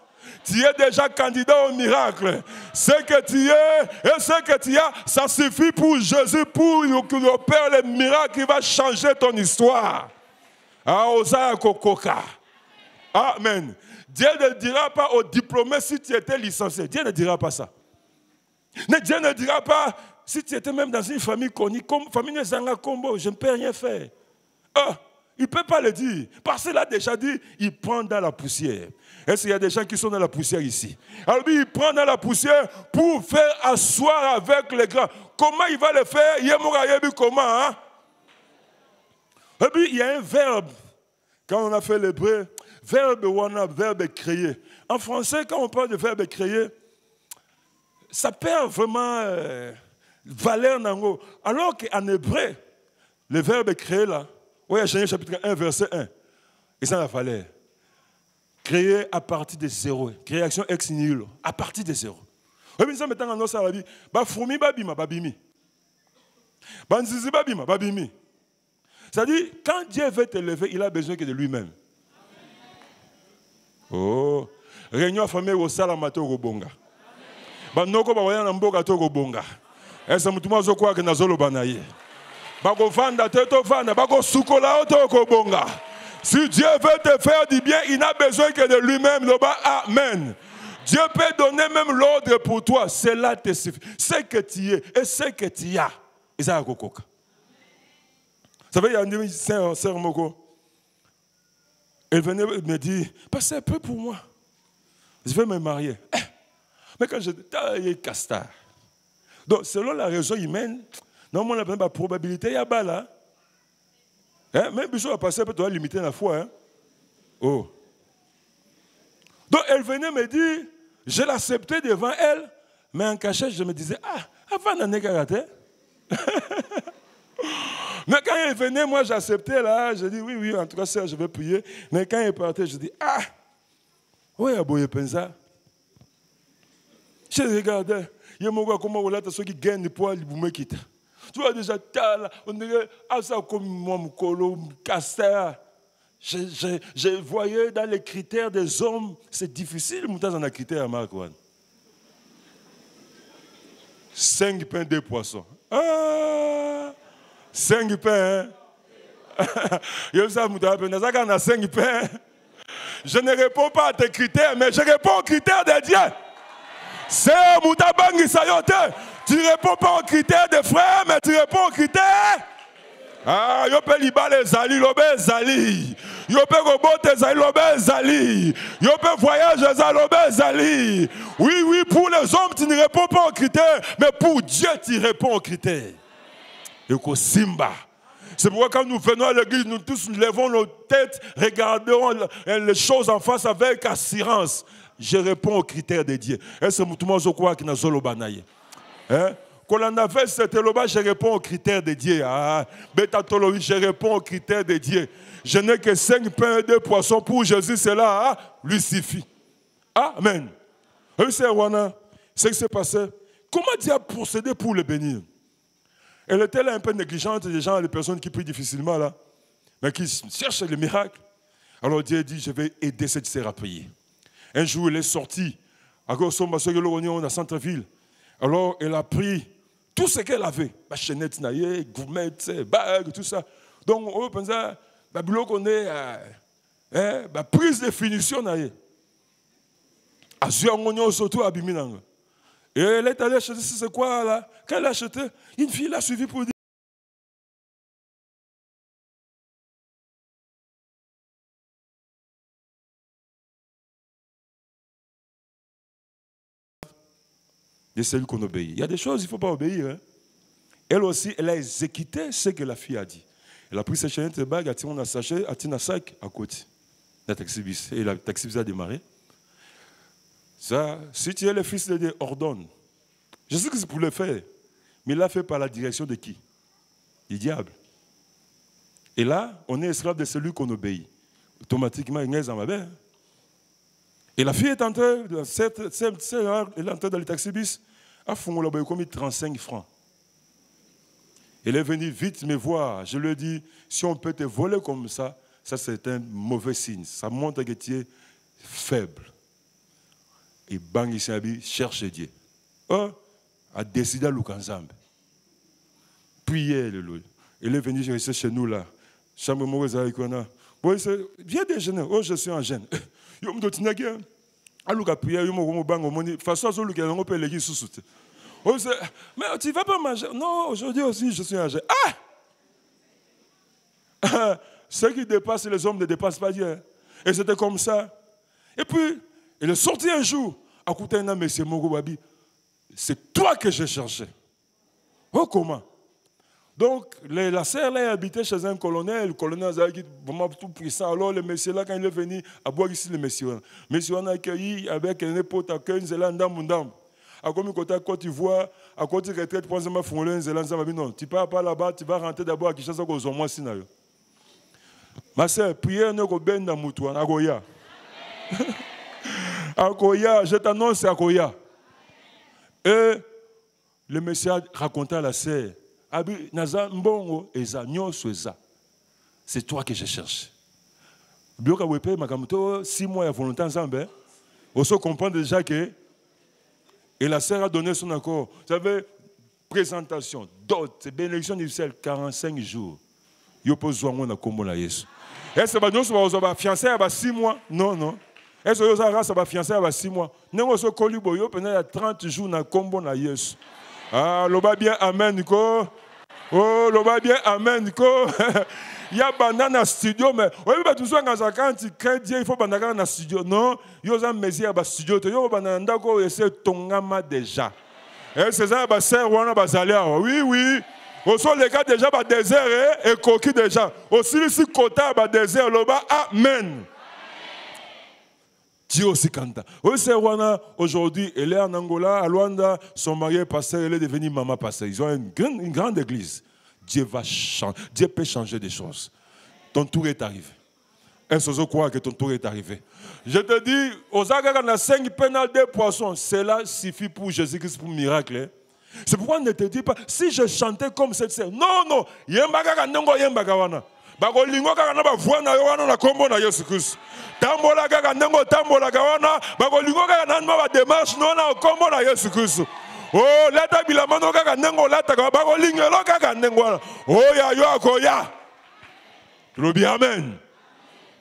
Tu es déjà candidat au miracle. Ce que tu es et ce que tu as, ça suffit pour Jésus, pour qu'il opère le miracle qui va changer ton histoire. Amen. Dieu ne dira pas au diplômé si tu étais licencié. Dieu ne dira pas ça. Dieu ne dira pas... Si tu étais même dans une famille connue, comme famille Zanga Combo, je ne peux rien faire. Il ne peut pas le dire. Parce qu'il a déjà dit, il prend dans la poussière. Est-ce qu'il y a des gens qui sont dans la poussière ici? Alors lui, il prend dans la poussière pour faire asseoir avec les grands. Comment il va le faire? Comment, hein? Et puis, il y a un verbe. Quand on a fait l'hébreu, verbe créer. En français, quand on parle de verbe créer, ça perd vraiment... valeur nango. Alors qu'en hébreu, le verbe créer là, oui, Genèse chapitre 1, verset 1, et ça la valeur. Créer à partir de zéro. Création ex nihilo, à partir de zéro. Oui, mais ça maintenant en nos arabi, ba fourmi babima babimi. Banzizi babima babimi. C'est-à-dire, quand Dieu veut t'élever, il a besoin que de lui-même. Oh, réunion famille au salamato gobonga. Banoko ba waya na mboka to gobonga. Est-ce que tu as quoi que nazolo banaye? Bako vanda teto vanda, bako sukola otoko bonga. Si Dieu veut te faire du bien, il n'a besoin que de lui-même. Amen. Dieu peut donner même l'ordre pour toi. Cela te suffit. Ce que tu es et ce que tu as. Et ça a cococa. Vous savez, il y a une sœur Moko. Elle venait me dire, passez un peu pour moi. Je vais me marier. Mais quand je dis, castard. Donc, selon la raison humaine, normalement, on a la probabilité, il y a bas là. Même si on va passer, peut-être limiter la foi. Hein? Oh. Donc, elle venait me dire, je l'acceptais devant elle, mais en cachette, je me disais, avant d'en écarter. Mais quand elle venait, moi, j'acceptais là, je dis, oui, en tout cas, ça, je vais prier. Mais quand elle partait, je dis, oui, aboye pensa. Je regardais. Il y a des gens qui gagnent des poids, ils me quittent. Tu vois déjà, on dirait, ça comme mon colo, casteur. Je voyais dans les critères des hommes, c'est difficile, mais dans les critères, Marc. 5 pains, 2 poissons. 5 pains, hein? Je ne réponds pas à tes critères, mais je réponds aux critères de Dieu. C'est Moutabangi Sayote. Tu ne réponds pas aux critères des frères, mais tu réponds aux critères. Yopé libale zali, lobe zali. Yopé robote zali, lobe zali. Yopé voyage zali, lobe zali. Oui, pour les hommes, tu ne réponds pas aux critères, mais pour Dieu, tu réponds aux critères. Yoko Simba. C'est pourquoi quand nous venons à l'église, nous tous levons nos têtes, regardons les choses en face avec assurance. Je réponds aux critères de Dieu. Est-ce que tout le monde croit qu'il y a un banaye? Quand on a fait cette loba, je réponds aux critères de Dieu. Je réponds aux critères de Dieu. Je n'ai que 5 pains et 2 poissons pour Jésus, cela lui suffit. Amen. Et c'est Rwanda, ce qui s'est passé. Comment Dieu a procédé pour le bénir? Elle était là un peu négligente des gens, les personnes qui prient difficilement là, mais qui cherchent le miracle. Alors Dieu a dit, je vais aider cette sœur à prier. Un jour, elle est sortie à la centre-ville. Alors, elle a pris tout ce qu'elle avait. La chaînette, gourmette, bague, tout ça. Donc, on pense à qu'on est prise de finition. Surtout à Biminanga. Et elle est allée acheter, c'est quoi là? Quand elle a acheté, une fille l'a suivi pour dire. De celui qu'on obéit. Il y a des choses, il ne faut pas obéir. Hein. Elle aussi, elle a exécuté ce que la fille a dit. Elle a pris sa chaînette de bague, elle a tiré un sachet, elle a tiré un sac à côté. La taxibus. Et la taxibus a démarré. Ça, si tu es le fils de Dieu, ordonne. Je sais que c'est pour le faire. Mais il l'a fait par la direction de qui? Du diable. Et là, on est esclave de celui qu'on obéit. Automatiquement, il est en ma main. Et la fille est entrée, elle est entrée dans le taxibus, à fond, elle a commis 35 francs. Elle est venue vite me voir. Je lui ai dit, si on peut te voler comme ça c'est un mauvais signe. Ça montre que tu es faible. Et bang, il cherche Dieu. A décidé à l'Ukanzambe. Priez, elle est venue rester chez nous là. Chambre mauvaise avec on. Viens déjeuner. Oh, je suis en jeûne. Yo me doit dire aluka prière yo mo bango moni façon so luka ngo pe leki susute. Oh mais tu vas pas manger? Non, aujourd'hui aussi je suis en jeûne. Ce qui dépasse les hommes ne dépasse pas Dieu. Et c'était comme ça. Et puis il est sorti un jour à côté d'un monsieur Mogo Babi. C'est toi que je cherchais. Oh comment? Donc, la sœur là habitait chez un colonel. Le colonel a dit vraiment tout puissant. Alors, le monsieur là, quand il est venu à boire ici, le monsieur on a accueilli avec un épaule à cœur, une ndam. À comme côté Côte d'Ivoire, à côté de retraite, pour ma fondé, non, tu pars pas là-bas, tu vas rentrer d'abord à Kinshasa, aux hommes, sinayo. Ma sœur, prière ne ben dans Moutouan, à Goya. À Goya, je t'annonce à Goya. Et le monsieur a raconté à la sœur. C'est toi que je cherche. 6 mois à volonté ensemble. On se comprend déjà que. Et la sœur a donné son accord. Vous savez, présentation, dot, bénédiction initiale, 45 jours. Il peut jouer à combo na Yesu. Est-ce que vous avez fiancé à 6 mois? Non. Est-ce que vous avez fiancé à 6 mois? Non, vous avez colibo, vous avez 30 jours na combo na Yesu. Ah, l'oba bien, amen, Nico. Oh, l'oba bien, amen, Nico. Il y a banana studio, mais oui, tout ça quand tu crées Dieu, il faut banana dans studio. Non, il y a un messie à studio. Il y a banana qui est tongama déjà. Et c'est ça, c'est on a basalé. Oui. Au sont les gars déjà dans désert et coquille déjà. Aussi ici côté dans désert, l'oba amen. Dieu aussi canta. Oui, c'est Rwanda. Aujourd'hui, elle est en Angola, à Luanda. Son mari est pasteur, elle est devenue maman pasteur. Ils ont une grande église. Dieu va changer. Dieu peut changer des choses. Ton tour est arrivé. Est-ce que je crois que ton tour est arrivé? Je te dis, aux agarres, on a 5 pénales de poissons. Cela suffit pour Jésus-Christ pour le miracle. C'est pourquoi on ne te dit pas, si je chantais comme cette sœur. Non. Yembaga nango yembaga wana. Bagolingo kaka na ba voix na yo wana na kombo na Yesu Christ. Tambola kaka nango tambola kawana. Bagolingo kaka na ba démarche no na kombo na Yesu Christ. Oh, lata bilamano kaka nango lata ka bagolingelo kaka nango wana. Oh ya yo akoya. Lobi amen.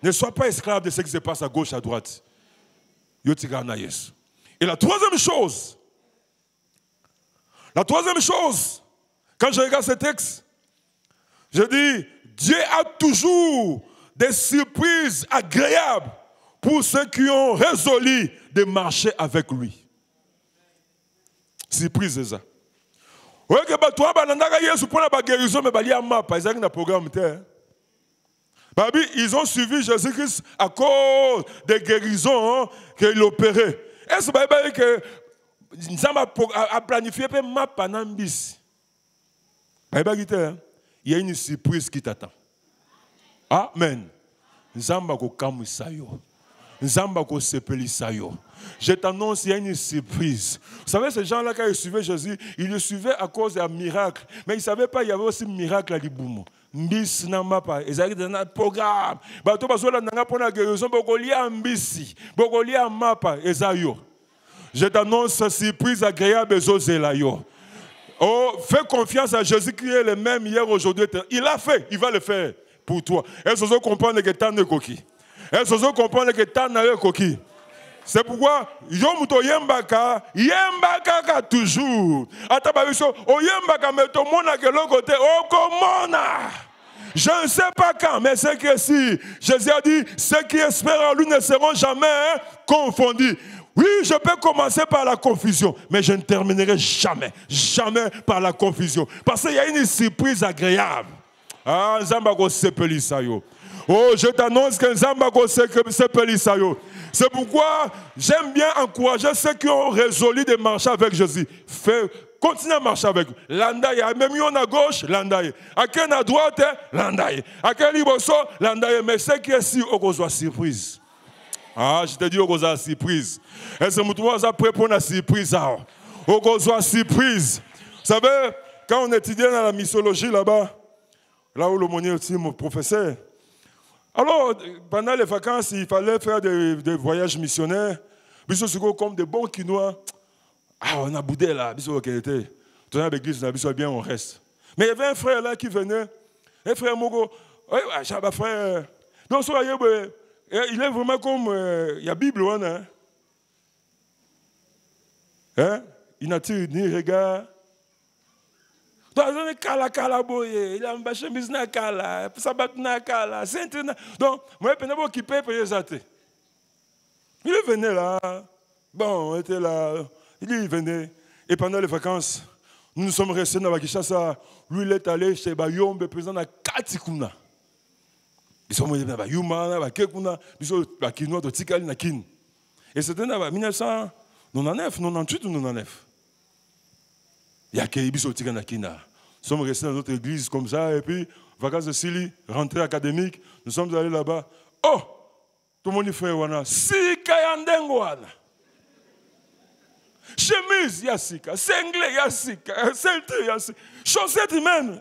Ne sois pas esclave de ce qui se passe à gauche, à droite. Yo tika na Yesu. Et la troisième chose, quand je regarde ce texte, je dis, Dieu a toujours des surprises agréables pour ceux qui ont résolu de marcher avec lui. Surprise, c'est ça. Oui, que toi, Yesu pour la guérison, mais il y a un map, ils ont un programme. Ils ont suivi Jésus-Christ à cause des guérisons qu'il opérait. Est-ce que nous avons planifié un map pendant bis? Il y a une surprise qui t'attend. Amen. Zamba ko kamusayo. Nzamba ko sepelisa yo. Je t'annonce, il y a une surprise. Vous savez, ces gens-là, quand ils suivaient Jésus, ils le suivaient à cause d'un miracle. Mais ils ne savaient pas qu'il y avait aussi un miracle à l'Iboumo. Mbisi na mapa, ils avaient dans un programme. Bato bazola nanga pona guérison, bokolia mbisi, bokolia mapa, ezayo. Je t'annonce, surprise agréable, ezozela yo. Oh, fais confiance à Jésus qui est le même hier, aujourd'hui. Il l'a fait, il va le faire pour toi. Est-ce que vous comprenez que t'as ne coquille? Est-ce que vous comprenez que t'as ne coquille? C'est pourquoi yomuto yembaka yembaka toujours. Atababiso o yembaka meto mona ke lokote o komona. Je ne sais pas quand, mais c'est que si Jésus a dit ceux qui espèrent en lui ne seront jamais confondus. Oui, je peux commencer par la confusion, mais je ne terminerai jamais par la confusion. Parce qu'il y a une surprise agréable. Ah, Nzambako sepelisa yo. Oh, je t'annonce que Nzambako sepelisa yo. C'est pourquoi j'aime bien encourager ceux qui ont résolu de marcher avec Jésus. Continuez à marcher avec lui. Landaye, même yon à gauche, landaye. À quel à droite, landaye. À quel liboso, landaye. Mais ceux qui est ici, on a surprise. Ah, je te dis, on a surprise. Est-ce que vous êtes prêts pour la surprise? On a surprise. Vous savez, quand on étudiait dans la mythologie là-bas, là où l'aumônier aussi, mon professeur, alors, pendant les vacances, il fallait faire des voyages missionnaires. Comme des bons Quinois. Ah, on a boudé là, on était. Dans l'église, on a bien, on reste. Mais il y avait un frère là qui venait. Un frère Mogo. J'ai un frère. Donc, il est vraiment comme. Il y a la Bible, hein? Hein? Il n'a ni regard. Donc, il a un chemise na kala, sabat na kala, donc, moi, je suis occupé pour les athées. Il venait là, bon, on était là, il venait, et pendant les vacances, nous sommes restés dans Bakishasa, lui, il est allé chez Bayombe, président de Katikuna. Ils sont allés dans Bayuma, Bakekuna, ils sont allés dans Tikali, Nakin. Et c'était en 1999, 98 ou 99. Il y a qui sont allés dans Kina. Nous sommes restés dans notre église comme ça, et puis, vacances de Sili, rentrée académique, nous sommes allés là-bas. Oh! Tout le monde dit frère wana. Sika yandengwana. Chemise yasika. Sengle yasika. Ceinture yasika. Chaussettes même.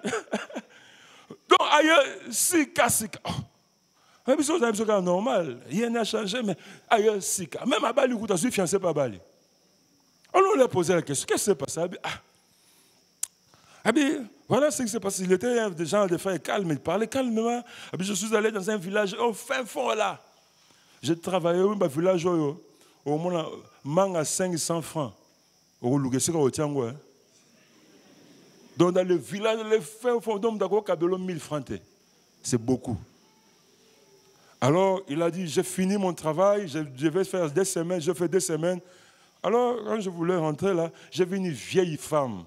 Donc, ailleurs, sika. Mais puis, c'est normal. Rien n'a changé, mais ailleurs, sika. Même à Bali, tu as fiancé par Bali. On lui a posé la question. Qu'est-ce qui s'est passé? Voilà ce qui s'est passé. Il était des gens de faire calme. Il parlait calmement. Je suis allé dans un village au fin fond là. J'ai travaillé dans un village au moins à 500 francs. Donc dans le village, les fins fond, donc 1000 francs. C'est beaucoup. Alors il a dit, j'ai fini mon travail, je vais faire des semaines, je fais des semaines. Alors quand je voulais rentrer là, j'ai vu une vieille femme.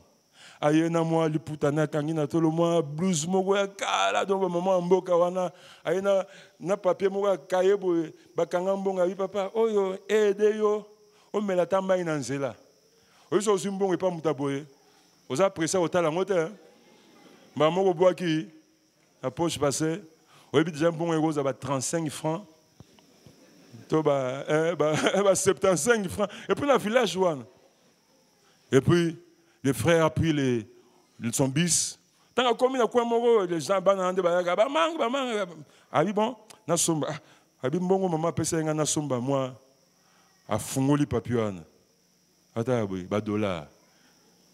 Ayena moi li putana kangina tolo moi blues mo kala donc maman mboka wana ayena na papier mo kaye boye bakanga mbonga bi papa oyo aide yo o mela tamba ina nzela oyo so simbongo pa mutaboye oza pressa otala ngote ba moko boaki la poche passée oyo bi déjà mbongo egoza ba 35 francs to ba 75 francs et puis la village wana et puis les frères appuient son bis. Tant que les gens bon, nasomba. Bongo maman pesa nga nasomba moi a fungoli papiana. Ata ba dollar.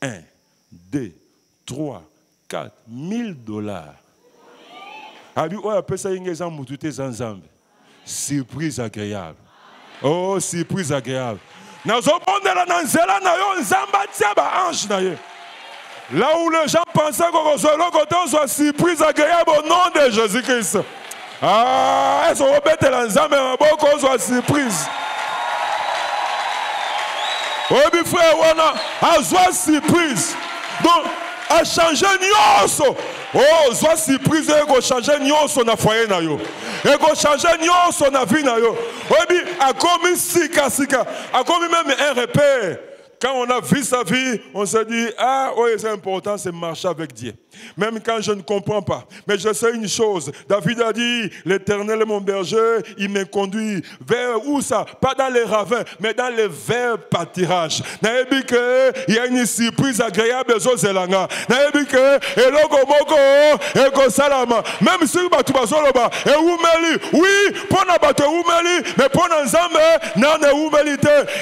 1, 2, 3, 4, $1000. Abi oya pesa ingeza mutute zanzambe. Surprise agréable. Oh, surprise agréable. Là où les gens pensaient qu'on soit surprise agréable au nom de Jésus-Christ. Ah, est-ce qu'on peut être l'ensemble qu'on soit surprise? Oui, frère, on a soit surprise. Donc, à changer nyonso. Oh, soit surprise et qu'on change nyonso na foyer na yo. Et qu'on change nyonso na vie na yo. Oui, a commis sika. A commis même un repère. Quand on a vu sa vie, on s'est dit, ah oui, c'est important, c'est marcher avec Dieu. Même quand je ne comprends pas. Mais je sais une chose. David a dit, l'Éternel est mon berger, il me conduit vers où ça? Pas dans les ravins, mais dans les verts pâtirages. Il y a une surprise agréable aux Zélanga. Même si tu vas oui, pour mais pour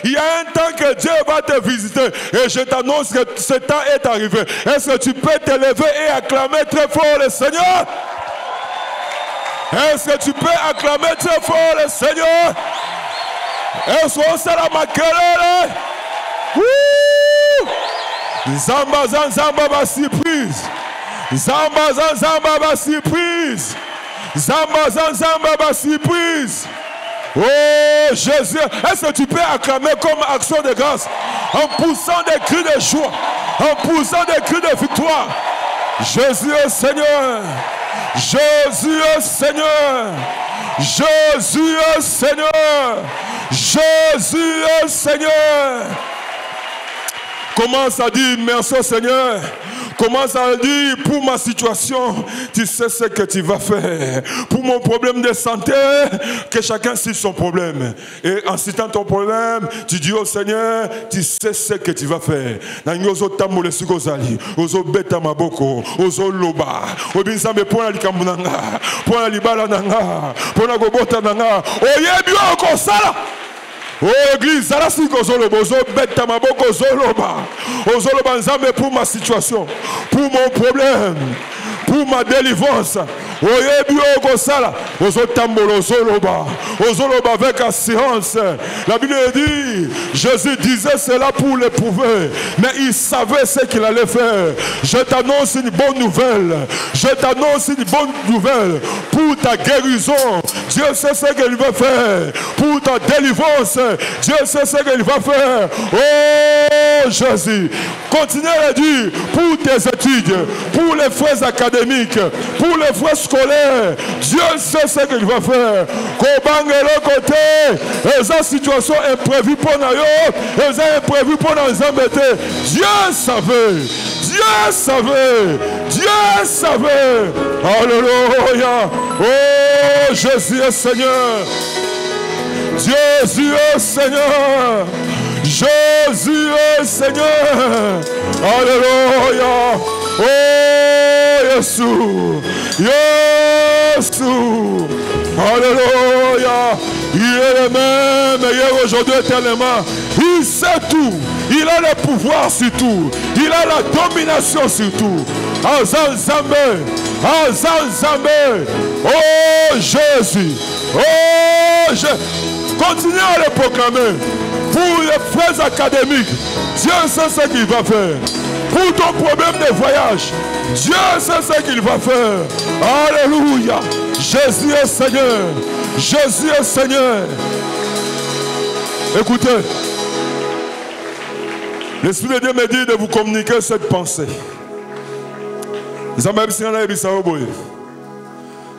il y a un temps que Dieu va te visiter. Et je t'annonce que ce temps est arrivé. Est-ce que tu peux te lever et acclamer très fort le Seigneur? Est-ce que tu peux acclamer très fort le Seigneur? Est-ce qu'on s'est la maquerelle? Zamba zamba ba surprise. Zamba zamba ba surprise. Zamba zamba ba surprise. Oh Jésus, est-ce que tu peux acclamer comme action de grâce en poussant des cris de joie, en poussant des cris de victoire? Jésus est Seigneur, Jésus est Seigneur, Jésus est Seigneur, Jésus est Seigneur. Commence à dire merci au Seigneur. Commence à dire pour ma situation, tu sais ce que tu vas faire. Pour mon problème de santé, que chacun cite son problème. Et en citant ton problème, tu dis au Seigneur, tu sais ce que tu vas faire. Nanyozo tamole sukozali, ozo beta maboko, ozo loba, obinsambe pona likambunanga, pona libala nanga, pona gobota nanga, oyebi okosala. Oh église, ça là c'est kozoloba, ozo beta maboko zoloba, ozoloba nzambe pour ma situation, pour mon problème, pour ma délivrance. Oyebi okosala, ozotambola ozoloba avec assurance. La Bible dit, Jésus disait cela pour l'éprouver, mais il savait ce qu'il allait faire. Je t'annonce une bonne nouvelle. Je t'annonce une bonne nouvelle pour ta guérison. Dieu sait ce qu'il va faire. Pour ta délivrance, Dieu sait ce qu'il va faire. Oh Jésus, continue à dire pour tes études, pour les frais académiques, pour les frais scolaire, Dieu sait ce qu'il va faire. Kobangelo côté, esa situation imprévue pour nous, esa imprévue pour nous embêter. Dieu savait, Dieu savait, Dieu savait. Alléluia. Oh Jésus est Seigneur, Jésus est Seigneur, Jésus est Seigneur. Alléluia. Oh Jésus, Jésus, alléluia. Il est le même hier, aujourd'hui, éternellement. Il sait tout. Il a le pouvoir sur tout. Il a la domination sur tout. Azan Zambé, Azan Zambé. Oh Jésus, oh Jésus. Continuez à le proclamer. Pour les frères académiques, Dieu sait ce qu'il va faire. Pour ton problème de voyage, Dieu sait ce qu'il va faire. Alléluia. Jésus est Seigneur. Jésus est Seigneur. Écoutez. L'Esprit de Dieu me dit de vous communiquer cette pensée.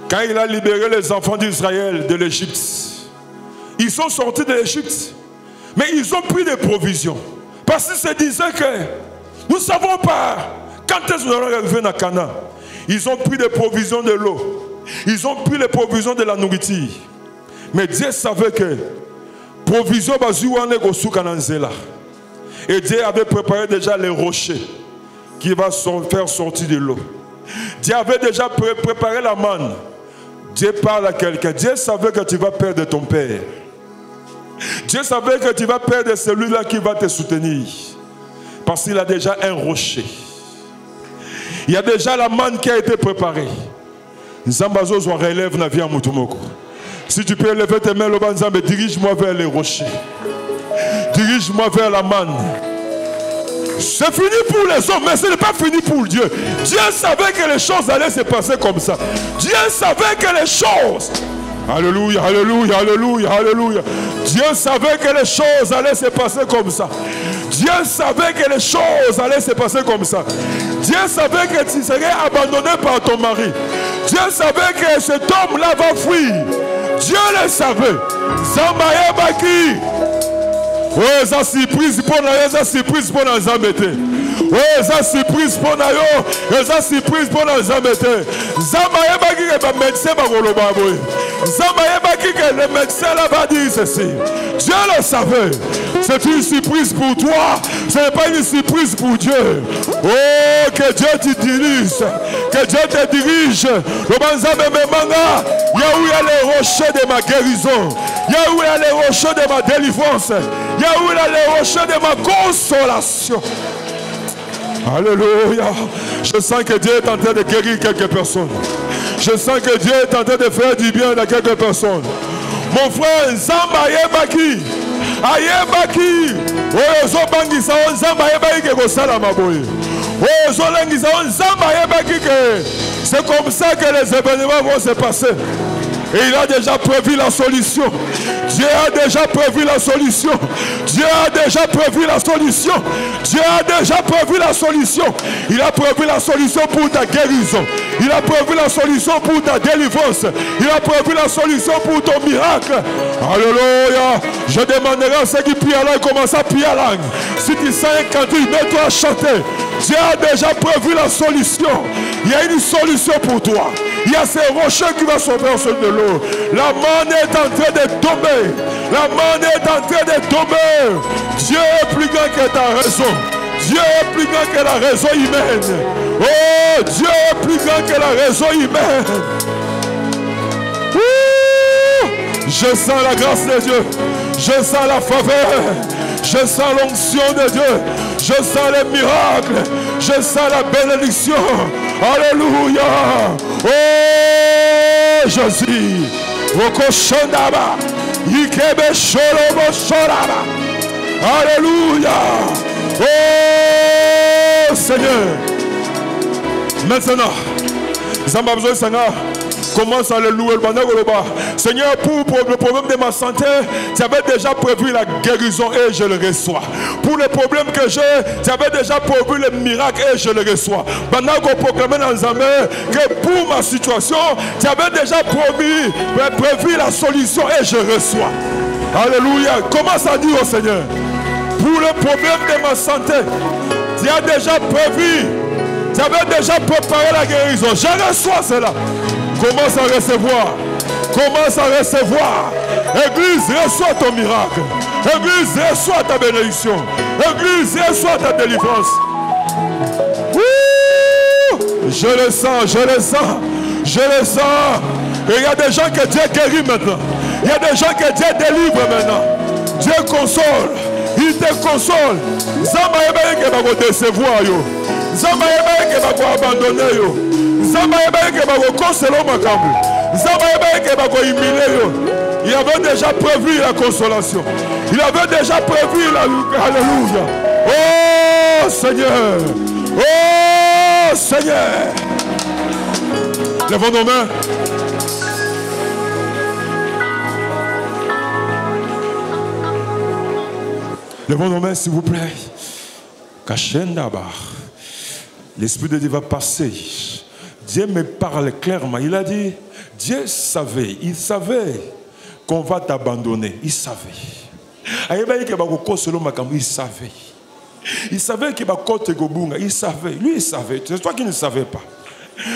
Quand il a libéré les enfants d'Israël de l'Égypte, ils sont sortis de l'Égypte, mais ils ont pris des provisions. Parce qu'ils se disaient que nous ne savons pas quand est-ce que nous allons arriver à Canaan. Ils ont pris des provisions de l'eau. Ils ont pris les provisions de la nourriture. Mais Dieu savait que provision et Dieu avait préparé déjà les rochers qui vont faire sortir de l'eau. Dieu avait déjà préparé la manne. Dieu parle à quelqu'un. Dieu savait que tu vas perdre ton père. Dieu savait que tu vas perdre celui-là qui va te soutenir. Parce qu'il a déjà un rocher. Il y a déjà la manne qui a été préparée. Nzambazo soit relève na vie à Mutumoko. Si tu peux lever tes mains, Nzambe, dirige-moi vers les rochers. Dirige-moi vers la manne. C'est fini pour les hommes, mais ce n'est pas fini pour Dieu. Dieu savait que les choses allaient se passer comme ça. Dieu savait que les choses... Alléluia, alléluia, alléluia, alléluia. Dieu savait que les choses allaient se passer comme ça. Dieu savait que les choses allaient se passer comme ça. Dieu savait que tu serais abandonné par ton mari. Dieu savait que cet homme-là va fuir. Dieu le savait. Zambaye Baki. Oh, ça surprise pour nous embêter. Oh, ça surprise pour nous. Ça surprise pour nous. Zama yebaki que le médecin va koloba boy. Zama yebaki que le médecin là va dire ceci. Dieu le savait. C'est une surprise pour toi. Ce n'est pas une surprise pour Dieu. Oh, que Dieu te dirige. Que Dieu te dirige. Le banzame me manga. Il y a où il y a les rochers de ma guérison. Il y a où il y a les rochers de ma délivrance. Il y a où il y a les rochers de ma consolation. Alléluia. Je sens que Dieu est en train de guérir quelques personnes. Je sens que Dieu est en train de faire du bien à quelques personnes. Mon frère, Zamba Yebaki. Ayebaki. Ozo bangisa on Zamba Yebaki ke kosala maboye. Ozo langisa on Zamba Yebaki ke. C'est comme ça que les événements vont se passer. Et il a déjà prévu la solution. Dieu a déjà prévu la solution. Dieu a déjà prévu la solution. Dieu a déjà prévu la solution. Il a prévu la solution pour ta guérison. Il a prévu la solution pour ta délivrance. Il a prévu la solution pour ton miracle. Alléluia. Je demanderai à ceux qui prient à langue, commence à prier à langue. Si tu sens un cantique, mets-toi à chanter. Dieu a déjà prévu la solution. Il y a une solution pour toi. Il y a ces rochers qui vont sauver au sol de l'eau. La manne est en train de tomber. La manne est en train de tomber. Dieu est plus grand que ta raison. Dieu est plus grand que la raison humaine. Oh, Dieu est plus grand que la raison humaine. Ouh, je sens la grâce de Dieu. Je sens la faveur. Je sens l'onction de Dieu. Je sens les miracles. Je sens la bénédiction. Alléluia. Oh, Jésus. Rokoshandaba. Ikebe sholobo shoraba. Alléluia. Oh, Seigneur. Maintenant, Zamba besoin Seigneur. Commence à le louer. Seigneur, pour le problème de ma santé, tu avais déjà prévu la guérison et je le reçois. Pour le problème que j'ai, tu avais déjà prévu le miracle et je le reçois. Pendant qu'on proclamait dans Zambé que pour ma situation, tu avais déjà prévu la solution et je reçois. Alléluia. Commence à dire au Seigneur, pour le problème de ma santé, tu as déjà prévu, tu avais déjà préparé la guérison. Je reçois cela. Commence à recevoir. Commence à recevoir. Église, reçois ton miracle. Église, reçois ta bénédiction. Église, reçois ta délivrance. Ouh, je le sens, je le sens. Je le sens. Et il y a des gens que Dieu guérit maintenant. Il y a des gens que Dieu délivre maintenant. Dieu console. Il te console. Zamba yebeke va vous décevoir yo. Zamba yebeke va vous abandonner yo. Zamba yebeke va vous consoler makambu. Zamba yebeke va vous humilier yo. Il avait déjà prévu la consolation. Il avait déjà prévu la alléluia. Oh Seigneur. Oh Seigneur. Lèvons nos mains. Lèvons nos mains, s'il vous plaît. L'Esprit de Dieu va passer. Dieu me parle clairement. Il a dit, Dieu savait, il savait qu'on va t'abandonner. Il savait. Il savait. Il savait qu'il va côté Gobunga. Il savait. Lui, il savait. C'est toi qui ne savais pas.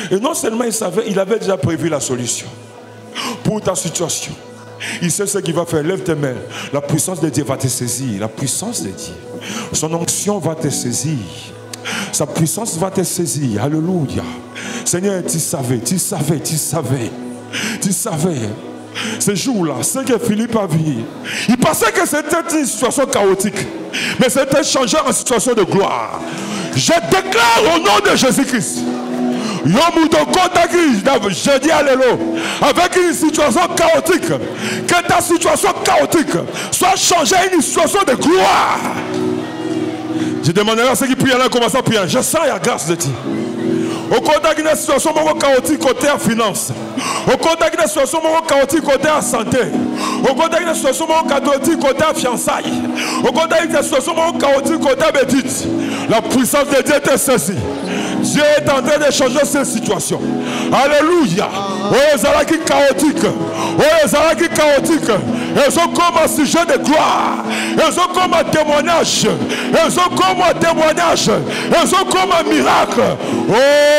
Et non seulement il savait, il avait déjà prévu la solution pour ta situation. Il sait ce qu'il va faire. Lève tes mains. La puissance de Dieu va te saisir. La puissance de Dieu. Son onction va te saisir. Sa puissance va te saisir. Alléluia. Seigneur, tu savais, tu savais, tu savais. Tu savais. Ce jour-là, ce que Philippe a vu, il pensait que c'était une situation chaotique. Mais c'était changé en situation de gloire. Je déclare au nom de Jésus-Christ. Je dis alléluia. Avec une situation chaotique, que ta situation chaotique soit changée en une situation de gloire. Je demanderai à ceux qui prient là, commencer à prier. Je sens la grâce de Dieu. Au contact d'une situation chaotique côté en finance. Au contact d'une situation chaotique côté en santé. Au contact d'une situation chaotique côté en fiançailles. Au contact d'une situation chaotique côté en bédite. La puissance de Dieu te saisit. Dieu est en train de changer cette situation. Alléluia. Oh, Zalaki chaotique. Oh, ezalaki chaotique ezokoma sujet de gloire ezokoma témoignage ezokoma témoignage ezokoma miracle. Oh,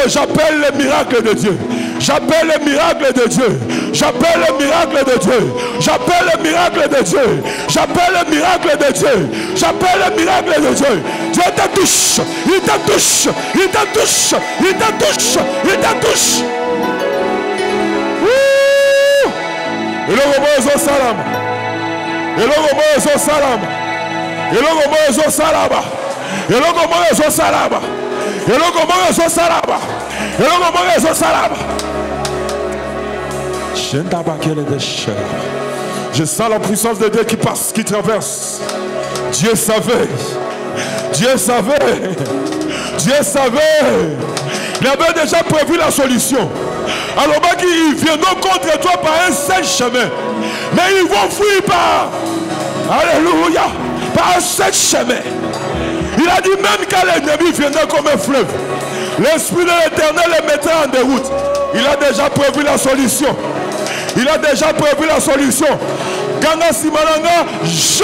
j'appelle le miracle de Dieu. J'appelle le miracle de Dieu. J'appelle le miracle de Dieu. J'appelle le miracle de Dieu. J'appelle le miracle de Dieu. J'appelle le miracle de Dieu. Dieu te touche. Il te touche. Il te touche. Il te touche. Il te touche. Eloko mozo salama. Eloko mozo salama. Eloko mozo salama. Eloko mozo salama. Eloko mozo salama. Eloko mozo salama. Je sens la puissance de Dieu qui passe, qui traverse. Dieu savait. Dieu savait. Dieu savait. Il avait déjà prévu la solution. Alors ils viendront contre toi par un seul chemin. Mais ils vont fuir par. Alléluia. Par un seul chemin. Il a dit même quand l'ennemi viendra comme un fleuve, l'Esprit de l'Éternel les mettra en déroute. Il a déjà prévu la solution. Il a déjà prévu la solution. Ganga Simalanga, Jésus.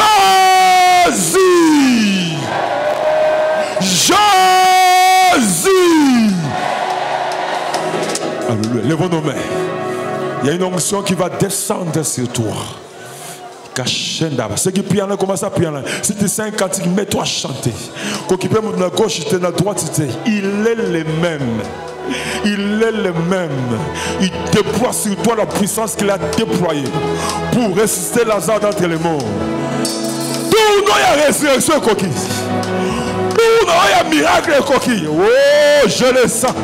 Jésus. Alléluia. Lèvons nos mains. Il y a une onction qui va descendre sur toi. Ceux qui prient, commence à prier. Si tu sais un cantique, mets-toi à chanter. Qui peut de la gauche, de la droite, il est le même. Il est le même. Il déploie sur toi la puissance qu'il a déployée pour ressusciter Lazare d'entre les morts. Tout nous y a résurrection coquille. Tout nous y a miracle coquille. Oh, je le sens.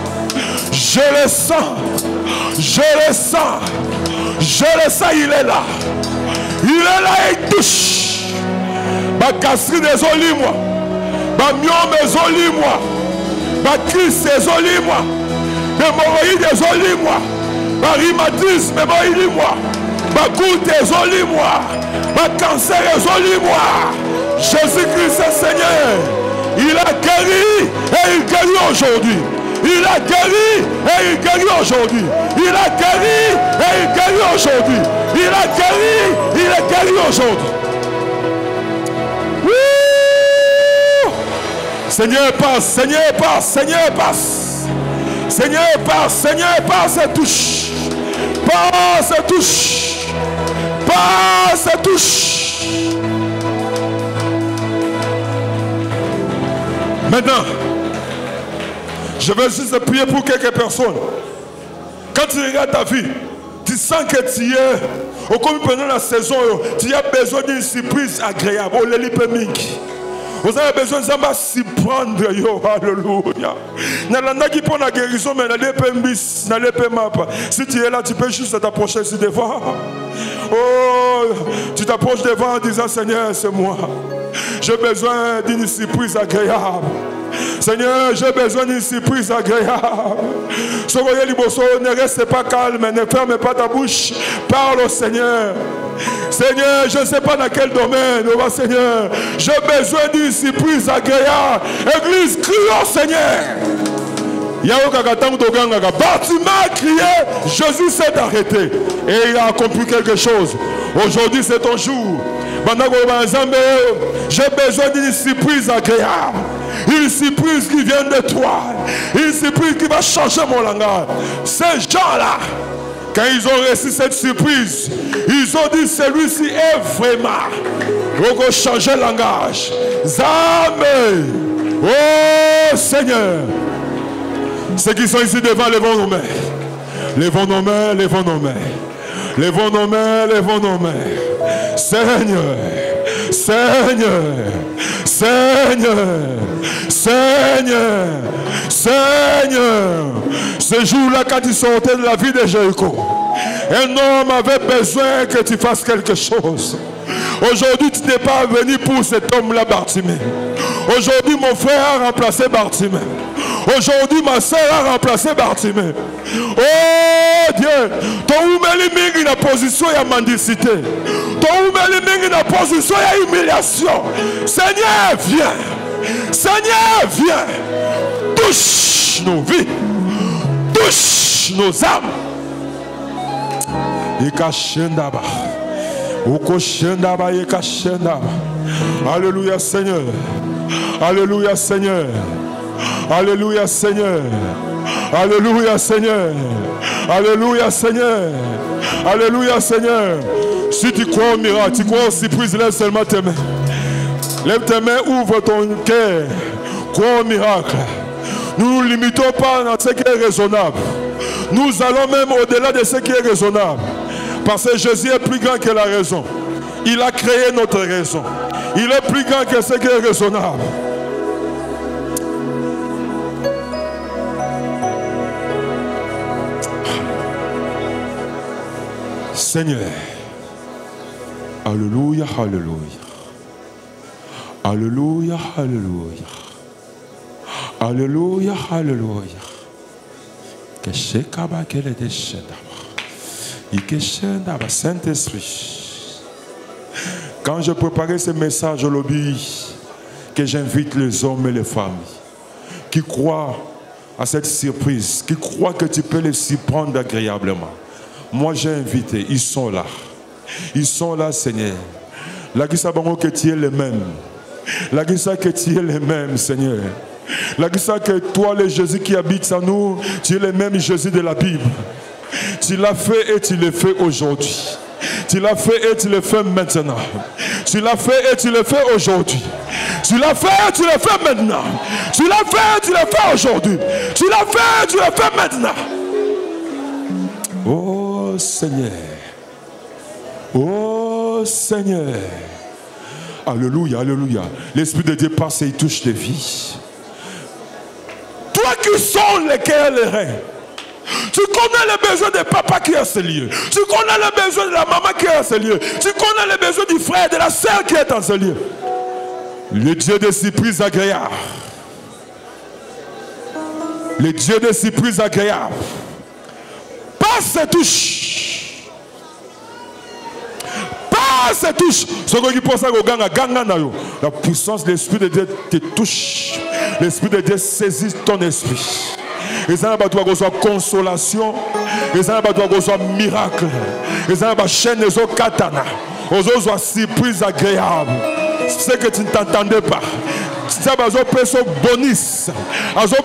Je le sens. Je le sens. Je le sens, il est là. Il est là et il touche. Ma gastrie des olives, ma myome des olives, ma crise des olives, l'hémorroïde des olives, ma rhumatisme des olives, ma goutte des olives, ma cancer des olives. Jésus-Christ est Seigneur. Il a guéri et il guérit aujourd'hui. Il a guéri et il guérit aujourd'hui. Il a guéri et il guérit aujourd'hui. Il a guéri, il est guéri aujourd'hui. Seigneur passe, Seigneur passe, Seigneur passe. Seigneur passe, Seigneur passe et touche. Passe et touche. Passe et touche. Maintenant, je vais juste prier pour quelques personnes. Quand tu regardes ta vie, tu sens que tu es, au comme pendant la saison, tu as besoin d'une surprise agréable. Oh, vous avez besoin de s'y prendre. Alléluia. Qui prend la guérison, mais si tu es là, tu peux juste t'approcher ici devant. Oh, tu t'approches devant en disant Seigneur, c'est moi. J'ai besoin d'une surprise agréable. Seigneur, j'ai besoin d'une surprise agréable. Ne reste pas calme, ne ferme pas ta bouche. Parle au Seigneur. Seigneur, je ne sais pas dans quel domaine, oh Seigneur. J'ai besoin d'une surprise agréable. Église, crie au Seigneur. Bartimée a crié, Jésus s'est arrêté. Et il a accompli quelque chose. Aujourd'hui, c'est ton jour. J'ai besoin d'une surprise agréable. Une surprise qui vient de toi. Une surprise qui va changer mon langage. Ces gens-là, quand ils ont reçu cette surprise, ils ont dit celui-ci est vraiment. Il faut changer le langage. Zame. Oh Seigneur. Ceux qui sont ici devant, levons nos mains. Levons nos mains, levons nos mains. Levons nos mains, levons nos mains. Seigneur, Seigneur, Seigneur, Seigneur, Seigneur. Ce jour-là, quand ils sortaient de la vie de Jéricho, un homme avait besoin que tu fasses quelque chose. Aujourd'hui, tu n'es pas venu pour cet homme-là, Bartimée. Aujourd'hui, mon frère a remplacé Bartimée. Aujourd'hui, ma soeur a remplacé Bartimée. Oh Dieu, ton oumeliming in la position de mendicité. Ton oumeliming in la position de humiliation. Seigneur, viens. Seigneur, viens. Touche nos vies. Touche nos âmes. Ikashendaba. Ukoshendaba yekashendaba. Alléluia Seigneur. Alléluia Seigneur. Alléluia Seigneur. Alléluia Seigneur. Alléluia Seigneur. Alléluia Seigneur. Si tu crois au miracle, tu crois aux surprises, lève seulement tes mains. Lève tes mains, ouvre ton cœur. Crois au miracle. Nous ne nous limitons pas à ce qui est raisonnable. Nous allons même au-delà de ce qui est raisonnable. Parce que Jésus est plus grand que la raison. Il a créé notre raison. Il est plus grand que ce qui est raisonnable. Seigneur. Alléluia, alléluia. Alléluia, alléluia. Alléluia, alléluia. Saint-Esprit. Quand je préparais ce message au lobby, que j'invite les hommes et les femmes qui croient à cette surprise, qui croient que tu peux les surprendre agréablement. Moi j'ai invité, ils sont là. Ils sont là, Seigneur. La Gissa Bango que tu es le même. La Gissa que tu es le même, Seigneur. La Gissa que toi, le Jésus qui habite en nous, tu es le même Jésus de la Bible. Tu l'as fait et tu le fais aujourd'hui. Tu l'as fait et tu le fais maintenant. Tu l'as fait et tu le fais aujourd'hui. Tu l'as fait et tu le fais maintenant. Tu l'as fait et tu le fais aujourd'hui. Tu l'as fait et tu le fais maintenant. Oh Seigneur. Oh Seigneur. Alléluia, alléluia. L'Esprit de Dieu passe et il touche les vies. Toi qui sont les cœurs et les reins. Tu connais les besoins de papa qui est à ce lieu. Tu connais les besoins de la maman qui est à ce lieu. Tu connais les besoins du frère et de la sœur qui est dans ce lieu. Le Dieu des surprises agréables. Le Dieu des surprises agréables. Passe et touche. Passe et touche. Ce qui pense à la puissance de l'Esprit de Dieu te touche. L'Esprit de Dieu saisit ton esprit. Et ça n'a pas besoin de consolation. Et ça n'a pas besoin de miracle. Et ça n'a pas chaîne de katana. Aux autres surprise agréable. C'est que tu ne t'entendais pas. Tu as besoin de bonus. Besoin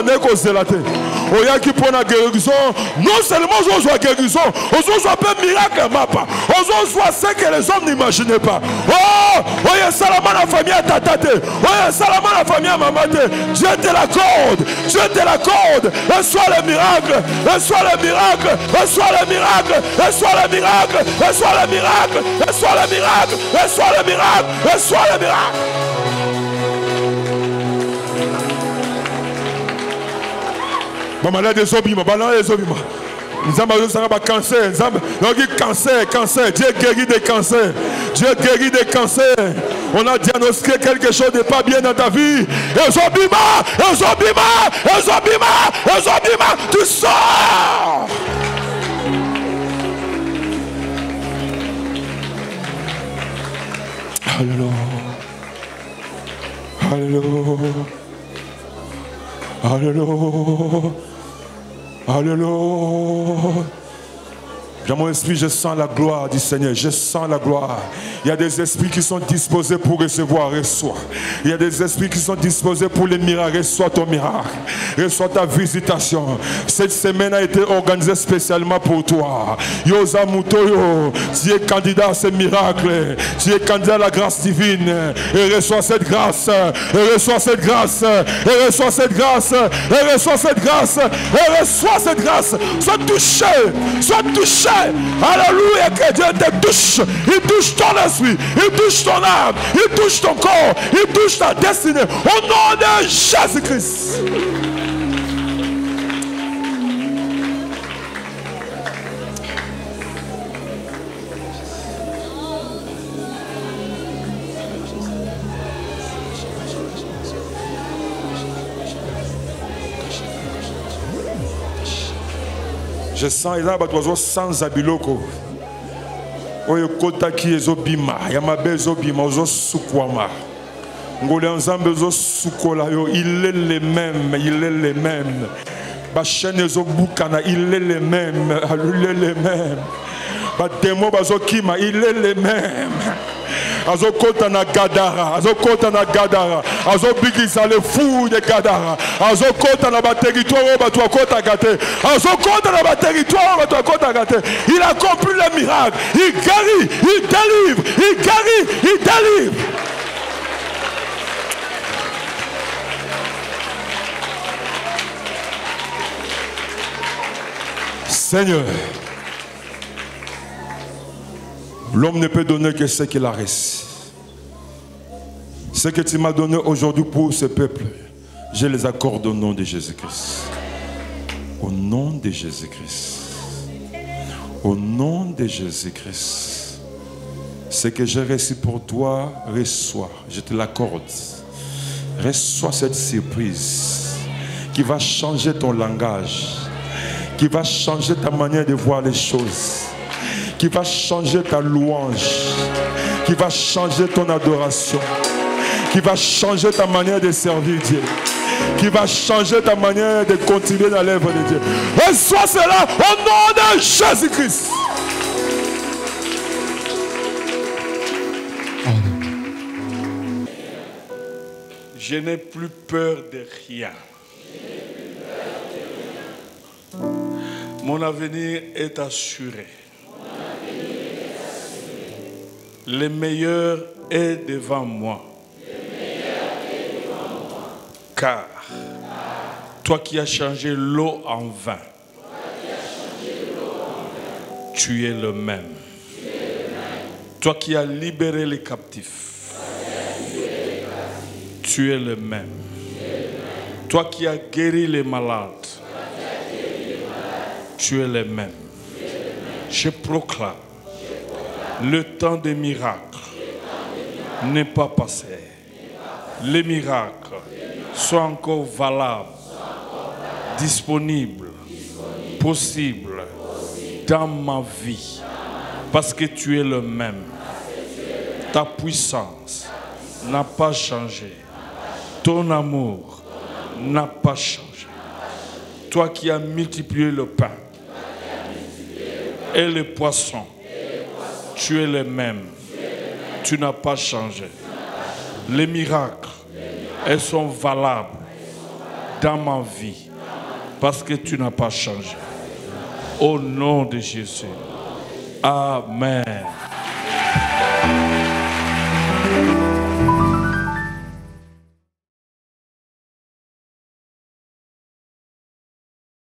de Oya qui prend la guérison, non seulement on soit guérison, on soit pas miracle mapa, on soit ce que les hommes n'imaginaient pas. Oh, oya salama la famille à tatate, oya salama la famille à mamate. Dieu te l'accorde, Dieu te l'accorde. Reçois le miracle, reçois le miracle, reçois le miracle, reçois le miracle, reçois le miracle, reçois le miracle, reçois le miracle, reçois le miracle. Maman des obima, balance des obima. Nous avons cancer, cancer. Dieu guérit des cancers. Dieu guérit des cancers. On a diagnostiqué quelque chose de pas bien dans ta vie. Ezobima, tu sors. Alléluia. Alléluia. Alléluia. Alléluia. Dans mon esprit, je sens la gloire du Seigneur. Je sens la gloire. Il y a des esprits qui sont disposés pour recevoir. Reçois. Il y a des esprits qui sont disposés pour les miracles. Reçois ton miracle. Reçois ta visitation. Cette semaine a été organisée spécialement pour toi. Yosa Mutoyo, tu es candidat à ce miracle. Tu es candidat à la grâce divine. Et reçois cette grâce. Et reçois cette grâce. Et reçois cette grâce. Et reçois cette grâce. Et reçois cette grâce. Sois touché. Sois touché. Alléluia, que Dieu te touche. Il touche ton esprit, il touche ton âme, il touche ton corps, il touche ta destinée. Au nom de Jésus-Christ. Je sens il a besoin sans abiloko. Oyo kota ki ezobima, yamabe ezobima ozo sukwama. Ngole nzambe ozo sukola yo, il est le même, il est le même. Ba chaîne ezobukana, il est le même, il est le même. Démon bazokima, il est le même. Azokota na Gadara, azokota na Gadara, azobikisa le fou de Gadara, azokota na ba territoire ba toi kota gâté, azokota na ba territoire ba toi kota gâté. Il accomplit le miracle, il guérit, il délivre, il guérit, il délivre. Seigneur, l'homme ne peut donner que ce qu'il a reçu. Ce que tu m'as donné aujourd'hui pour ce peuple, je les accorde au nom de Jésus-Christ. Au nom de Jésus-Christ. Au nom de Jésus-Christ. Ce que j'ai reçu pour toi, reçois. Je te l'accorde. Reçois cette surprise qui va changer ton langage, qui va changer ta manière de voir les choses, qui va changer ta louange, qui va changer ton adoration, qui va changer ta manière de servir Dieu, qui va changer ta manière de continuer dans l'œuvre de Dieu. Reçois cela au nom de Jésus-Christ. Je n'ai plus peur de rien. Mon avenir est assuré. Le meilleur est devant moi. Car toi qui as changé l'eau en vin, tu es le même. Toi qui as libéré les captifs, tu es le même. Toi qui as guéri les malades, tu es le même. Je proclame, le temps des miracles n'est pas passé. Les miracles sont encore valables, disponibles, possibles dans ma vie. Parce que tu es le même. Ta puissance n'a pas changé. Ton amour n'a pas changé. Toi qui as multiplié le pain et les poissons, tu es le même. Tu n'as pas changé. Les miracles, elles sont valables dans ma vie parce que tu n'as pas changé. Au nom de Jésus. Amen.